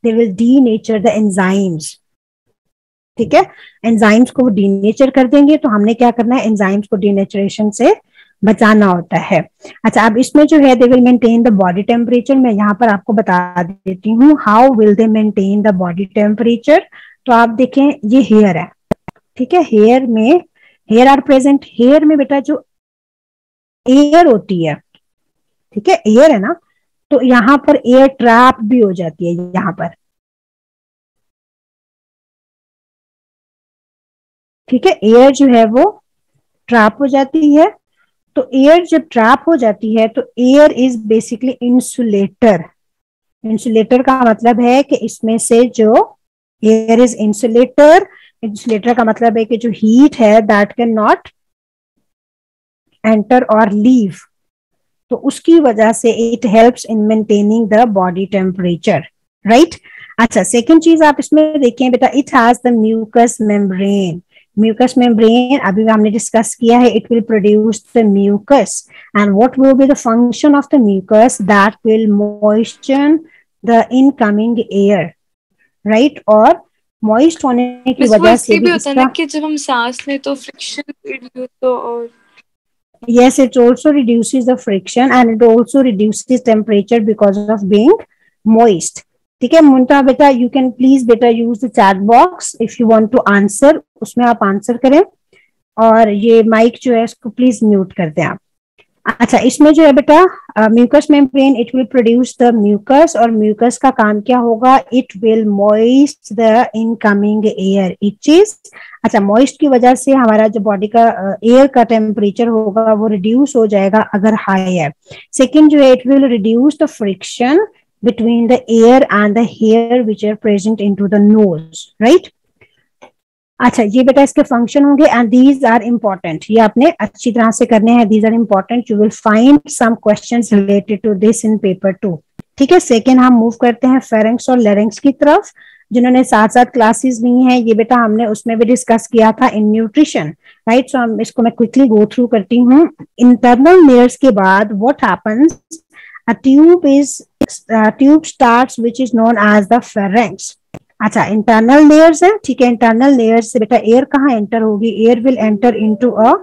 they will denature the enzymes, ठीक है, एंजाइम्स को वो डीनेचर कर देंगे. तो हमने क्या करना है, एंजाइम्स को डीनेचरेशन से बचाना होता है. अच्छा अब इसमें जो है they will maintain the body temperature. मैं यहाँ पर आपको बता देती हूँ how will they maintain the body temperature. तो आप देखें ये हेयर है, ठीक है, हेयर में हेयर आर प्रेजेंट. हेयर में बेटा जो एयर होती है, ठीक है, एयर है ना, तो यहाँ पर एयर ट्रैप भी हो जाती है यहाँ पर, ठीक है, एयर जो है वो ट्रैप हो जाती है. तो एयर जब ट्रैप हो जाती है तो air is basically insulator. Insulator का मतलब है कि इसमें से जो एयर इज इंसुलेटर, इंसुलेटर का मतलब है कि जो हीट है दैट कैन नॉट एंटर और लीव, तो उसकी वजह से it helps in maintaining the body temperature, right. अच्छा सेकंड चीज आप इसमें देखें बेटा, it has the mucous membrane. Mucous membrane अभी हमने डिस्कस किया है, it will produce the mucus, and what will be the function of the mucus, that will moisture the incoming air, right. और मॉइस्ट होने की वजह से भी होता है ना कि जब हम सांस लें तो फ्रिक्शन रिड्यूस हो, और yes it also reduces the friction and it also reduces temperature because of being moist. ठीक है मुंटा बेटा, यू कैन प्लीज बेटा use the chat box if you want to answer, उसमें आप आंसर करें, और ये माइक जो है इसको प्लीज म्यूट कर दें आप. अच्छा इसमें जो है बेटा mucous membrane, it will produce the mucus, और म्यूकस का काम क्या होगा, it will moist the incoming air each is. अच्छा मॉइस्ट की वजह से हमारा जो बॉडी का एयर का टेम्परेचर होगा वो रिड्यूस हो जाएगा अगर हाई है. सेकेंड जो है it will reduce the friction between the air and the hair which are present into the nose, right. अच्छा ये बेटा इसके फंक्शन होंगे एंड दीज आर इम्पोर्टेंट, ये आपने अच्छी तरह से करने हैं, these are important, you will find some questions related to this in paper 2, ठीक है. सेकेंड हम मूव करते हैं फेरेंक्स और लेरिंक्स की तरफ. जिन्होंने साथ साथ क्लासेस ली हैं ये बेटा हमने उसमें भी डिस्कस किया था इन न्यूट्रिशन, राइट. सो हम इसको मैं क्विकली गो थ्रू करती हूँ. इंटरनल लेयर्स के बाद what happens, a tube starts which is known as the pharynx. अच्छा इंटरनल लेयर्स है, ठीक है, इंटरनल लेयर्स से बेटा एयर कहाँ एंटर होगी, air will enter into a,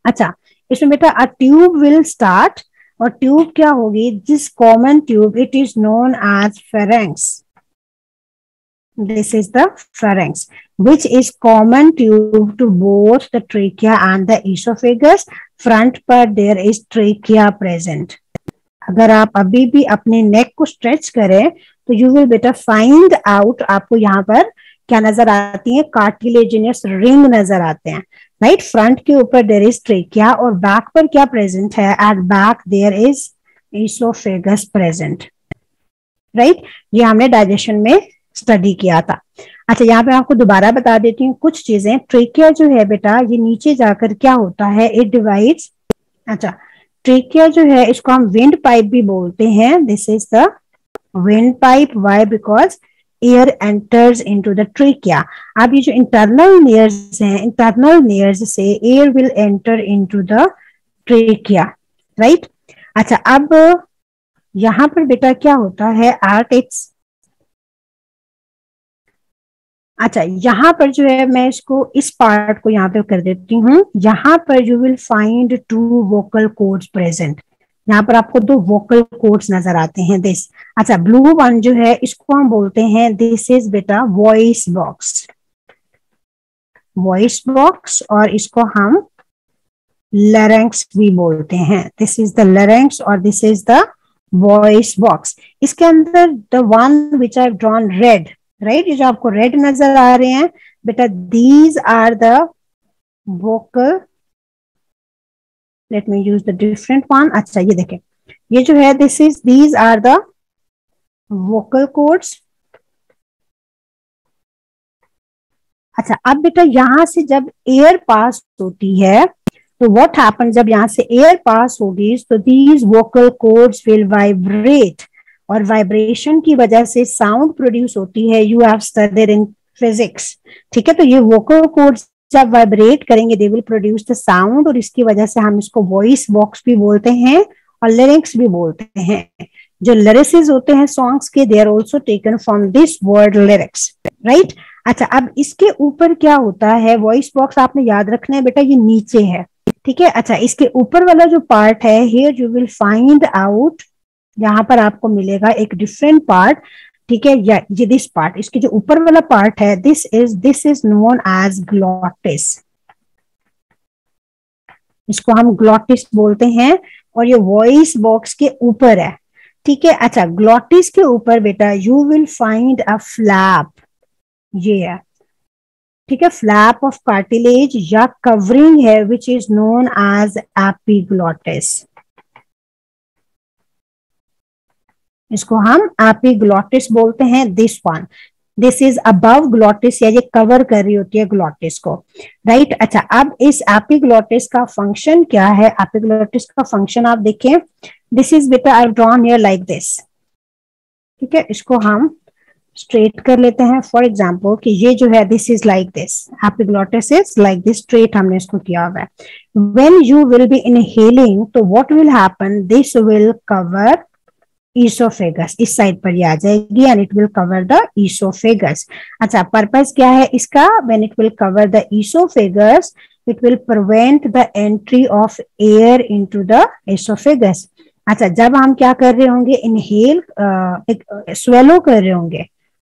अच्छा इसमें बेटा अ ट्यूब विल स्टार्ट, और ट्यूब क्या होगी, this common tube it is known as pharynx. This is the pharynx, which is common tube to both the trachea and the esophagus. Front पर there is trachea present. अगर आप अभी भी अपने नेक को स्ट्रेच करें तो you will better find out, आपको यहाँ पर क्या नजर आती है, कार्टिलेजिनस रिंग नजर आते हैं, राइट. फ्रंट के ऊपर there is trachea, और बैक पर क्या प्रेजेंट है, at back there is esophagus present, right. ये हमने डाइजेशन में स्टडी किया था. अच्छा यहाँ पे आपको दोबारा बता देती हूँ कुछ चीजें. ट्रेकिया जो है बेटा ये नीचे जाकर क्या होता है, इट डिवाइड्स. अच्छा ट्रेकिया जो है इसको हम विंड पाइप भी बोलते हैं, this is the wind pipe. Why, because air enters into the trachea. अब ये जो इंटरनल लेयर्स हैं, इंटरनल लेयर्स से air will enter into the trachea, right. अच्छा, अब यहाँ पर बेटा क्या होता है आर्टिक्स। अच्छा, यहाँ पर जो है मैं इसको इस पार्ट को यहाँ पे कर देती हूँ। यहाँ पर you will find 2 vocal codes present. यहाँ पर आपको 2 वोकल कोड्स नजर आते हैं दिस। अच्छा, ब्लू वन जो है इसको हम बोलते हैं दिस इज बेटा वॉइस बॉक्स, वॉइस बॉक्स, और इसको हम लैरिंक्स भी बोलते हैं। दिस इज द लैरिंक्स और this is the voice box. इसके अंदर the one which I drawn red, right, ये जो आपको रेड नजर आ रहे हैं बेटा, these are the vocal, let me use the different one. अच्छा, ये देखें, ये जो है this is, these are the vocal cords. अच्छा, अब बेटा यहां से जब एयर पास होती है तो व्हाट हैपन, जब यहाँ से एयर पास होगी तो these vocal codes will vibrate, और वाइब्रेशन की वजह से साउंड प्रोड्यूस होती है। You have studied in physics, ठीक है। तो ये वोकल कोड्स जब वाइब्रेट करेंगे दे विल प्रोड्यूस द साउंड, और इसकी वजह से हम इसको वॉइस बॉक्स भी बोलते हैं और लिरिक्स भी बोलते हैं। जो लिरिक्स होते हैं सॉन्ग्स के, they are also taken from this word lyrics, right. अच्छा, अब इसके ऊपर क्या होता है, वॉइस बॉक्स आपने याद रखना है बेटा, ये नीचे है, ठीक है। अच्छा, इसके ऊपर वाला जो पार्ट है, here you will find out, यहाँ पर आपको मिलेगा एक डिफरेंट पार्ट, ठीक है। या ये दिस पार्ट, इसके जो ऊपर वाला पार्ट है, this is known as glottis, इसको हम ग्लॉटिस बोलते हैं, और ये वॉइस बॉक्स के ऊपर है, ठीक है। अच्छा, ग्लॉटिस के ऊपर बेटा you will find a flap, ये है, ठीक है, फ्लैप ऑफ कार्टिलेज या कवरिंग है which is known as epiglottis, इसको हम एपिग्लॉटिस बोलते हैं। This one, this is above glottis, या ये कवर कर रही होती है ग्लॉटिस को, राइट। अच्छा, अब इस एपिग्लॉटिस का फंक्शन क्या है, एपिग्लॉटिस का फंक्शन आप देखें, दिस इज बेटा आई ड्रॉन हियर लाइक दिस, ठीक है। इसको हम स्ट्रेट कर लेते हैं, फॉर एग्जाम्पल कि ये जो है this is like this, epiglottis is like this, straight हमने इसको किया हुआ है। When you will be inhaling तो what will happen, this will cover oesophagus, इस साइड पर ये आ जाएगी, and it will cover the oesophagus. अच्छा, पर्पस क्या है इसका, when it will cover the oesophagus it will prevent the entry of air into the oesophagus. अच्छा, जब हम क्या कर रहे होंगे, इनहेल स्वेलो कर रहे होंगे,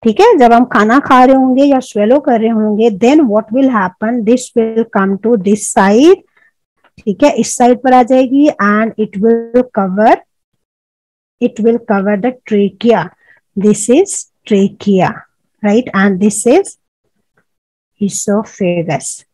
ठीक है, जब हम खाना खा रहे होंगे या स्वेलो कर रहे होंगे, then what will happen, this will come to this side, ठीक है, इस साइड पर आ जाएगी, and it will cover the trachea, this is trachea, right, and this is oesophagus,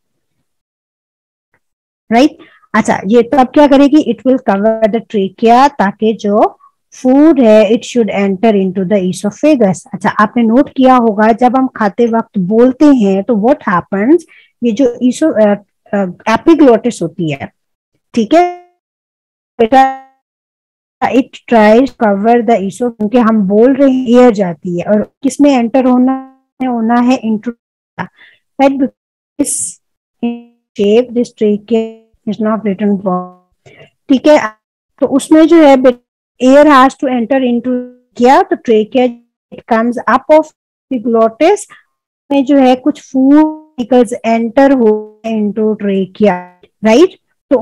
right. अच्छा, ये तो अब क्या करेगी, it will cover the trachea, ताकि जो फूड है it should enter into the oesophagus. अच्छा, आपने नोट किया होगा जब हम खाते वक्त बोलते हैं तो व्हाट हैपेंस, ये जो एपिग्लॉटिस होती है, ठीक है बेटा, इट ट्राइज कवर द इसो, क्योंकि हम बोल रहे हैं एयर जाती है, और किसमें एंटर होना है into, right, this shape this trachea is not written, ठीक है। तो उसमें जो है air has to enter into क्या, तो trachea it comes up of the glottis में जो है कुछ फूड एंटर हो इनटू ट्रेकिया, राइट। तो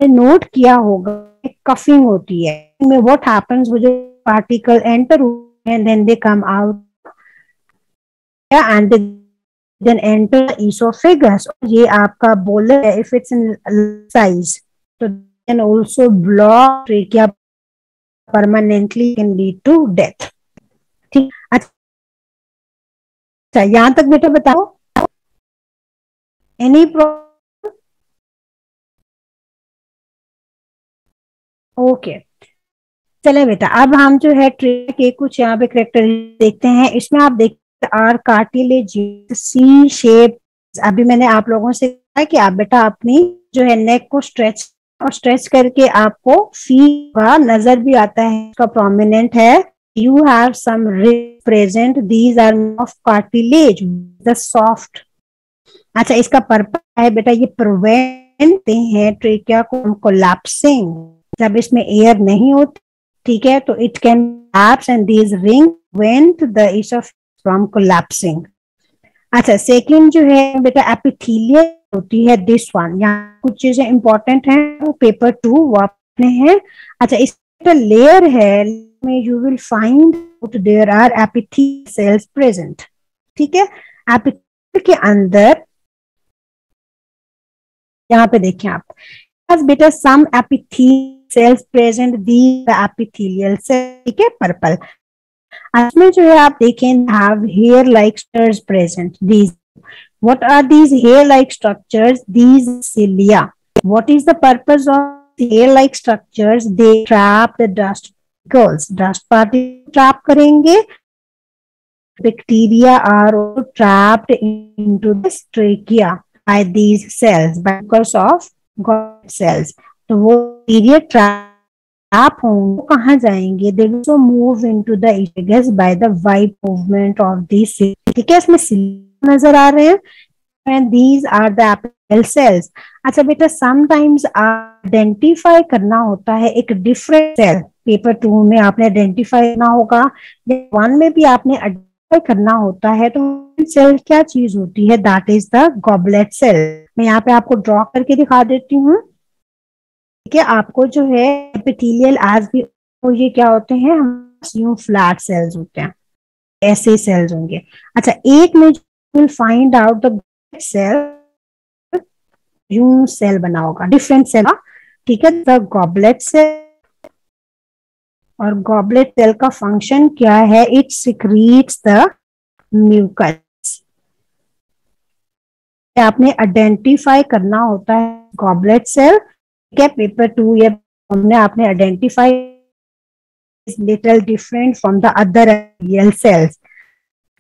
नोट किया होगा कफिंग होती है, में व्हाट हैपेंस, वो जो पार्टिकल एंटर होते हैं then they come out and then enter oesophagus. ये आपका बोलर है, इफ इट्स इन साइज तो then also block trachea permanently can lead to death, ठीक। अच्छा, यहां तक बेटा बताओ, एनी प्रॉब्लम, ओके। चले बेटा, अब हम जो है ट्रेक के कुछ यहाँ पे करेक्टर देखते हैं। इसमें आप देखते आर कार्टिलेज सी शेप। अभी मैंने आप लोगों से कहा कि आप बेटा अपनी जो है नेक को स्ट्रेच करके आपको फी का नजर भी आता है, इसका प्रोमिनेंट है you have some ribs present, these are of cartilage, the soft. अच्छा, इसका पर्पस है बेटा ये प्रिवेंट हैं ट्रेकिया को कोलैप्सिंग, जब इसमें एयर नहीं होती, ठीक है, तो it can collapse and these ring prevent the oesophagus from collapsing. अच्छा, सेकंड जो है बेटा एपिथेलियल होती है, दिस वन, यहाँ कुछ चीजें इंपॉर्टेंट हैं, वो पेपर 2 वो आपने हैं। अच्छा, इसका लेयर है में you will find there are epithelial cells present, ठीक है। एपिथेलियल के अंदर यहाँ पे देखिए आप, बेटा सम एपिथेलियल सेल्स प्रेजेंट, दी एपिथेलियल सेल, ठीक है, पर्पल। इसमें जो है आप देखें have hair like structures present, these, what are these hair like structures? These cilia. What is the purpose of hair like structures? They trap the dust particles, dust particles trap करेंगे, bacteria are also trapped into the trachea by these cells, because of goblet cells. तो वो bacteria trap आप होंगे कहाँ जाएंगे, they will move into the esophagus by the wide movement of these cells, ठीक है, इसमें cilia नजर आ रहे हैं, and these are the epithelial cells। अच्छा बेटा, sometimes आइडेंटिफाई करना होता है एक डिफरेंट सेल, पेपर 2 में आपने आइडेंटिफाई करना होगा, 1 में भी आपने आइडेंटिफाई करना होता है, तो सेल क्या चीज होती है, that is the goblet cell. मैं यहाँ पे आपको ड्रॉ करके दिखा देती हूँ, ठीक है, आपको जो है एपिथेलियल एज भी, तो ये क्या होते हैं, यूं फ्लैट सेल्स होते हैं, ऐसे सेल्स होंगे। अच्छा, एक में will find out the cell, यूं सेल बना होगा, डिफरेंट सेल, ठीक है, द गॉबलेट सेल। और गॉबलेट सेल का फंक्शन क्या है, इट सिक्रीट्स द म्यूकस। आपने आइडेंटिफाई करना होता है गॉबलेट सेल, ठीक है, पेपर 2 ये हमने आपने identify is little different from the other epithelial cells।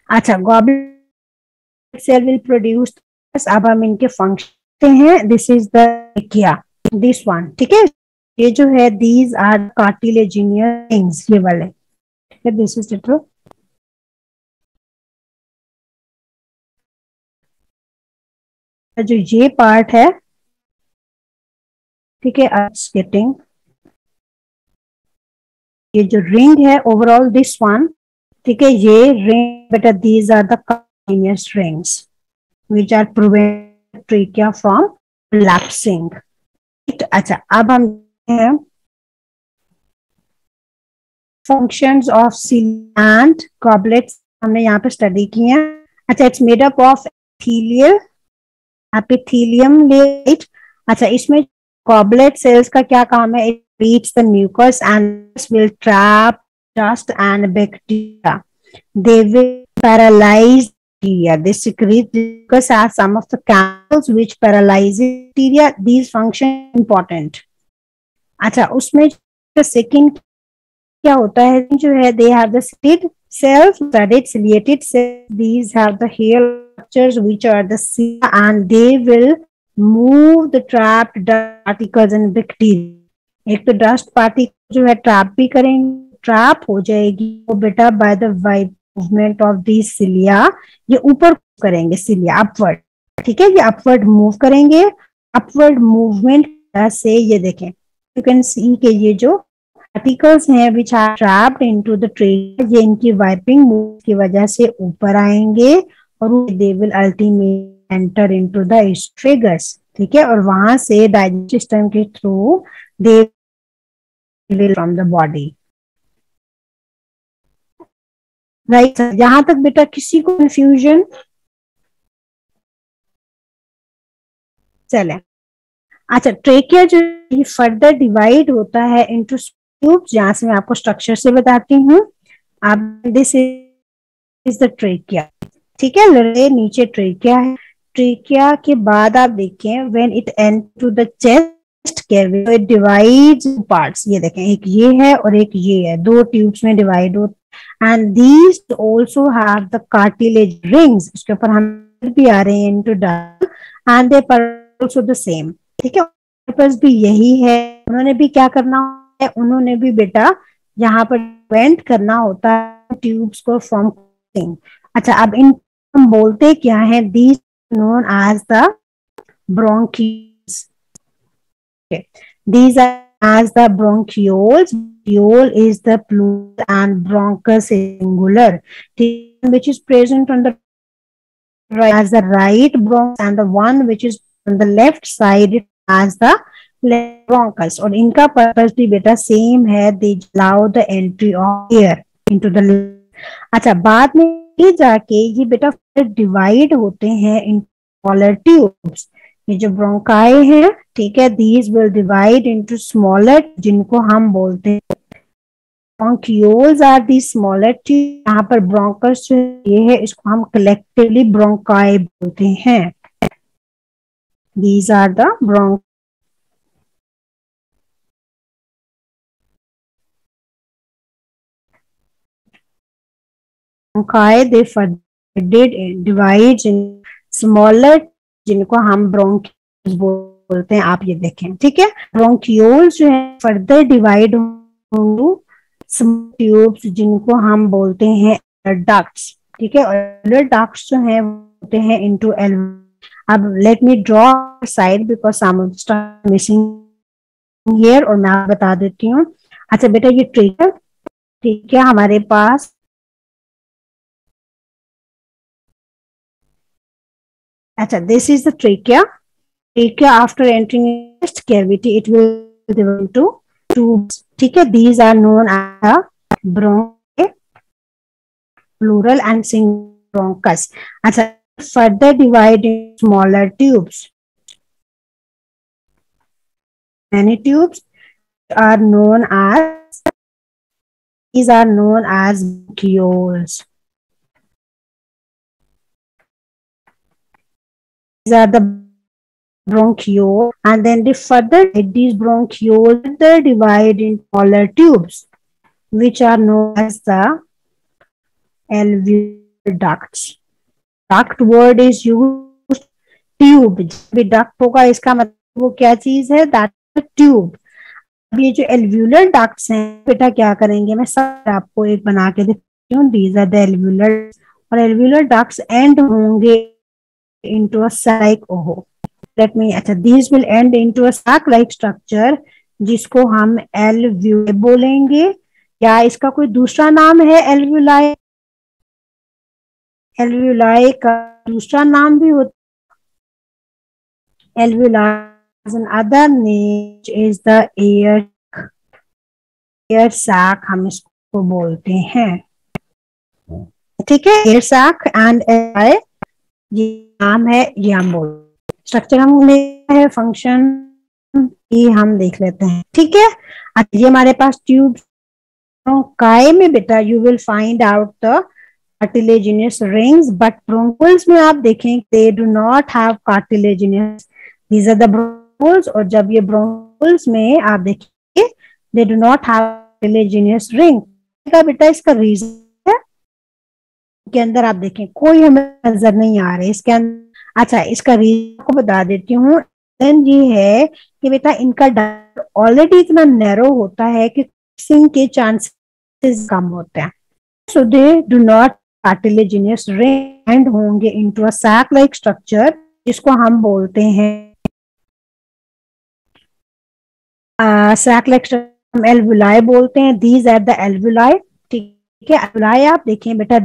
अच्छा, गॉबलेट सेल will produce, अब हम इनके फंक्शन हैं, this is the trachea, this one, ठीक है, ये जो है these are cartilaginous things, ये वाले, ठीक है, दिस इज इट। जो ये पार्ट है, ठीक है, गेटिंग, ये जो रिंग है ओवरऑल दिस वन, ठीक है, ये रिंग बेटा these are the continuous rings which are prevent trachea from collapsing. अच्छा, अब हम functions of cilia and goblets हमने यहाँ पे स्टडी किए हैं। अच्छा, it's made up of epithelium layer. अच्छा, इसमें गॉबलेट सेल्स का क्या काम है, it reach the mucus and will trap dust and bacteria, they will paralyse bacteria, they secrete mucus as some of the chemicals which paralyze bacteria, these function important। अच्छा, उसमें second क्या होता है, जो है they have the ciliated cells, studied ciliated cells, these have the hair structures which are the cilia and they will move the trapped dust particles and bacteria। एक तो dust particle जो है ट्रैप भी करेंगे, ट्रैप हो जाएगी वो बेटा by the wide movement of the cilia, ये ऊपर करेंगे सिलिया अपवर्ड, ठीक है, ये अपवर्ड मूव करेंगे, अपवर्ड मूवमेंट से ये देखें, यू कैन सी के ये जो पार्टिकल्स हैं which are trapped into the tray, ये इनकी वाइपिंग मूव की वजह से ऊपर आएंगे और they will ultimately enter into the oesophagus, ठीक है, और वहां से डाइजेस्टिव सिस्टम के through they will from the body, right. यहां तक बेटा किसी को कंफ्यूजन? चले, अच्छा, ट्रेकिया जो ये फर्दर डिवाइड होता है इनटू ट्यूब्स, जहां से मैं आपको स्ट्रक्चर से बताती हूँ। अब दिस इज द ट्रेकिया, ठीक है, लड़े नीचे ट्रेकिया है, ट्रेकिया के बाद आप देखें when it enter to the chest cavity it divides parts, ये देखें एक ये है और एक ये है, दो ट्यूब्स में डिवाइड होता, and these also have the cartilage rings, इसके ऊपर हम भी आ रहे हैं into dust, and they are also the same, ठीक है, पर्पस भी यही है, उन्होंने भी क्या करना है, उन्होंने भी बेटा यहाँ पर प्रिवेंट करना होता है ट्यूब्स को फ्रॉम। अच्छा, अब इन हम बोलते क्या है, these known as the bronchials. These are as the bronchioles. Bronchiole is the plural and bronchus is singular, which is present on the right as the right bronchus, and the one which is on the left side as the left bronchus. और इनका purpose भी बेटा same है, they allow the entry of air into the lung. अच्छा, बाद में ये जाके ये बेटा डिवाइड होते हैं इन smaller tubes. ये जो ब्रोंकाई है, ठीक है, these will divide into smaller, जिनको हम बोलते हैं bronchioles are the smaller tube. यहाँ पर ब्रोंकस जो ये है, इसको हम कलेक्टिवली ब्रोंकाई बोलते हैं। These are the bronchi, they divide in smaller, जिनको हम ब्रोंकियोल्स बोलते हैं। आप ये देखें, ठीक है, ब्रोंकियोल्स जो है फर्दर डिवाइड होंगे ट्यूब्स, जिनको हम बोलते हैं डक्ट्स, ठीक है, और डक्ट्स जो है होते हैं इनटू एल। अब let me draw side because some missing here, और मैं बता देती हूँ। अच्छा बेटा, ये ट्रेक है, ठीक है, हमारे पास अच्छा, this is the trachea. Trachea after entering chest cavity, it will divide into tubes. ठीक है, these are known as bronchi, plural and single bronchus. अच्छा, further divide into smaller tubes. Many tubes are known as, these are known as bronchioles. These are the bronchioles, and then the further these bronchioles further divide in smaller tubes, which are known as the alveolar ducts. Duct word is used, tube भी duct होगा, इसका मतलब वो क्या चीज है, that tube. अब ये जो alveolar ducts हैं बेटा, क्या करेंगे, मैं सब आपको एक बना के देती हूँ। These are the alveolar, और alveolar ducts end होंगे into a sac. ओहो, let me, अच्छा, these will end into a sac like structure, जिसको हम alveoli बोलेंगे, या इसका कोई दूसरा नाम है alveoli? alveoli का दूसरा नाम भी होता है alveoli, another name is the air sac, हम इसको बोलते हैं, ठीक है, air sac and ये नाम है, ये हम बोलते। स्ट्रक्चर हमने है, फंक्शन ये हम देख लेते हैं, ठीक है। अच्छा, ये हमारे पास ट्यूब काय में बेटा you will find out the cartilaginous rings, but bronchioles में आप देखें they do not have cartilaginous, these are the bronchioles. और जब ये ब्रोंकोल्स में आप देखिए they do not have cartilaginous ring का बेटा, इसका रीजन के अंदर आप देखें कोई हमें नजर नहीं आ रहे इसके अंदर। अच्छा, इसका रीजन को बता देती हूँ। रीजन ये है कि बेटा इनका डायमीटर ऑलरेडी इतना नैरो होता है कि मिक्सिंग के चांसेस कम होते हैं, so they do not cartilaginous ring होंगे into a sac like structure, जिसको हम बोलते हैं सैक लाइक स्ट्रक्चर, हम एल्वुलाई बोलते हैं। दीज आर द एल्वुलाई, ठीक है। एल्वुलाई आप देखें बेटा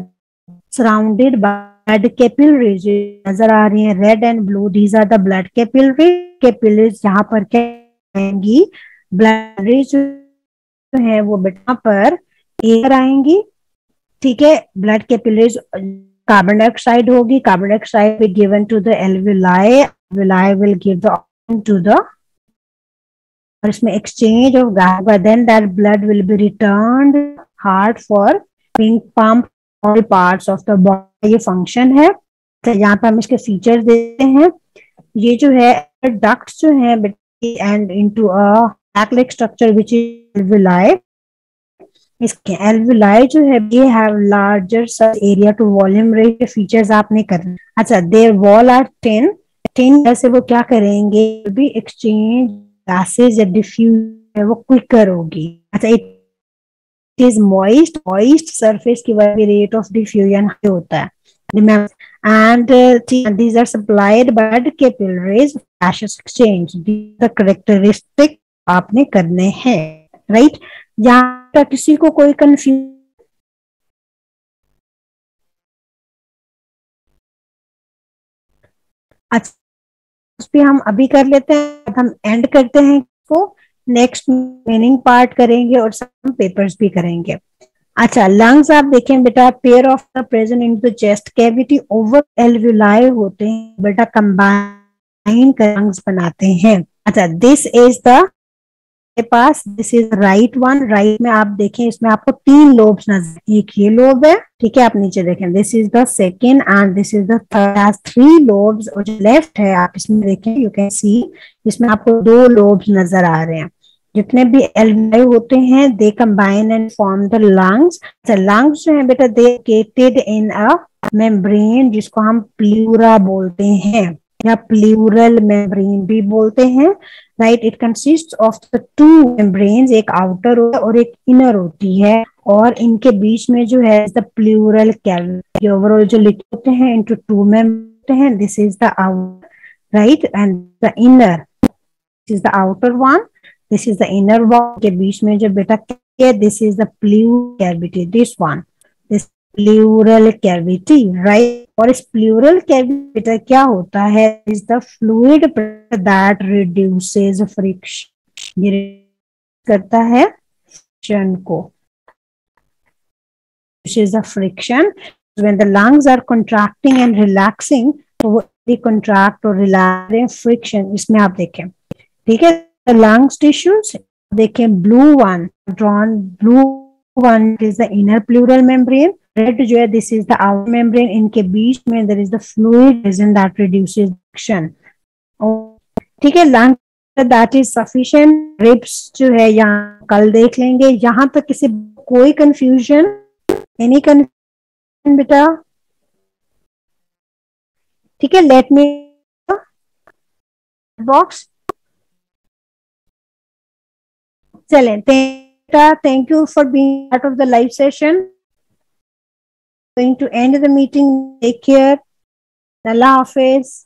सराउंडेड बाय ब्लड कैपिलरीज नजर आ रही है, red and blue, these are the blood capillaries. यहाँ पर क्या आएंगी, ब्लड जो है वो बेटा पर एयर आएंगी, ठीक है। ब्लड कैपिलरीज कार्बन डाइऑक्साइड होगी, carbon dioxide will given to the alveoli, alveoli will give the oxygen to the, और इसमें एक्सचेंज ऑफ गैस होगा, then that blood will be returned heart for being pump all parts of the body, ये function है। तो यहाँ पर हम इसके फीचर्स देते हैं। ये जो है डक्ट्स जो है and into a sac like structure which is alveoli. इसके एल्वुलाई जो है ये have larger area to volume ratio, features आपने करना। अच्छा, their wall are thin, thin से वो क्या करेंगे, भी एक्सचेंज गैसेज या डिफ्यूज है वो क्विकर होगी। अच्छा, इज मॉइस्ट सरफेस की वजह से रेट ऑफ डिफ्यूजन होता है। Remember, and these are supplied by blood capillaries gaseous exchange. These are characteristic आपने करने हैं, राइट? यहाँ पर किसी को कोई कंफ्यूजन? अच्छा, उस पे हम अभी कर लेते हैं, हम एंड करते हैं इसको, नेक्स्ट मीनिंग पार्ट करेंगे और सब पेपर्स भी करेंगे। अच्छा, लंग्स आप देखें बेटा, pair of the present in the chest cavity over alveoli होते हैं बेटा, कंबाइन कर लंग्स बनाते हैं। अच्छा, this is the pass, this is right one. Right में आप देखें, इसमें आपको 3 लोब्स नजर, एक ये लोब है, ठीक है, आप नीचे देखें, this is the second and this is the third, 3 lobes. और जो लेफ्ट है आप इसमें देखें, यू कैन सी, इसमें आपको 2 लोब्स नजर आ रहे हैं। जितने भी एल्वुलाई होते हैं दे combine and form the lungs. Lungs जो है बेटा, दे लोकेटेड इन अ मेम्ब्रेन, जिसको हम प्लूरा बोलते हैं या प्लूरल मेम्ब्रेन भी बोलते हैं, right? It consist of the 2 membranes, एक आउटर और एक इनर होती है, और इनके बीच में जो है द प्लूरल कैविटी। ओवरऑल जो लिखे होते हैं इनटू 2 मेम्ब्रेन हैं, this is the outer, right, and the inner, this is the outer one, this is the inner wall. के बीच में जो बेटा this is the pleural cavity, this one, this pleural cavity, right? और इस pleural cavity क्या होता है, is the fluid that reduces friction, ये करता है फ्रिक्शन को, which is the friction. When the lungs are contracting and relaxing, तो वो contract और relax friction, इसमें आप देखें, ठीक है? The lungs tissues, देखें, blue one drawn, blue one is the inner pleural membrane, red जो है this is the outer membrane, इनके बीच में there is the fluid present that reduces friction, ठीक है? lung that is sufficient, ribs जो है यहाँ कल देख लेंगे। यहाँ तक किसी कोई confusion, any confusion बेटा? ठीक है, let me box. चलें, thank you for being part of the live session. Going to end the meeting. Take care. Allah Hafiz.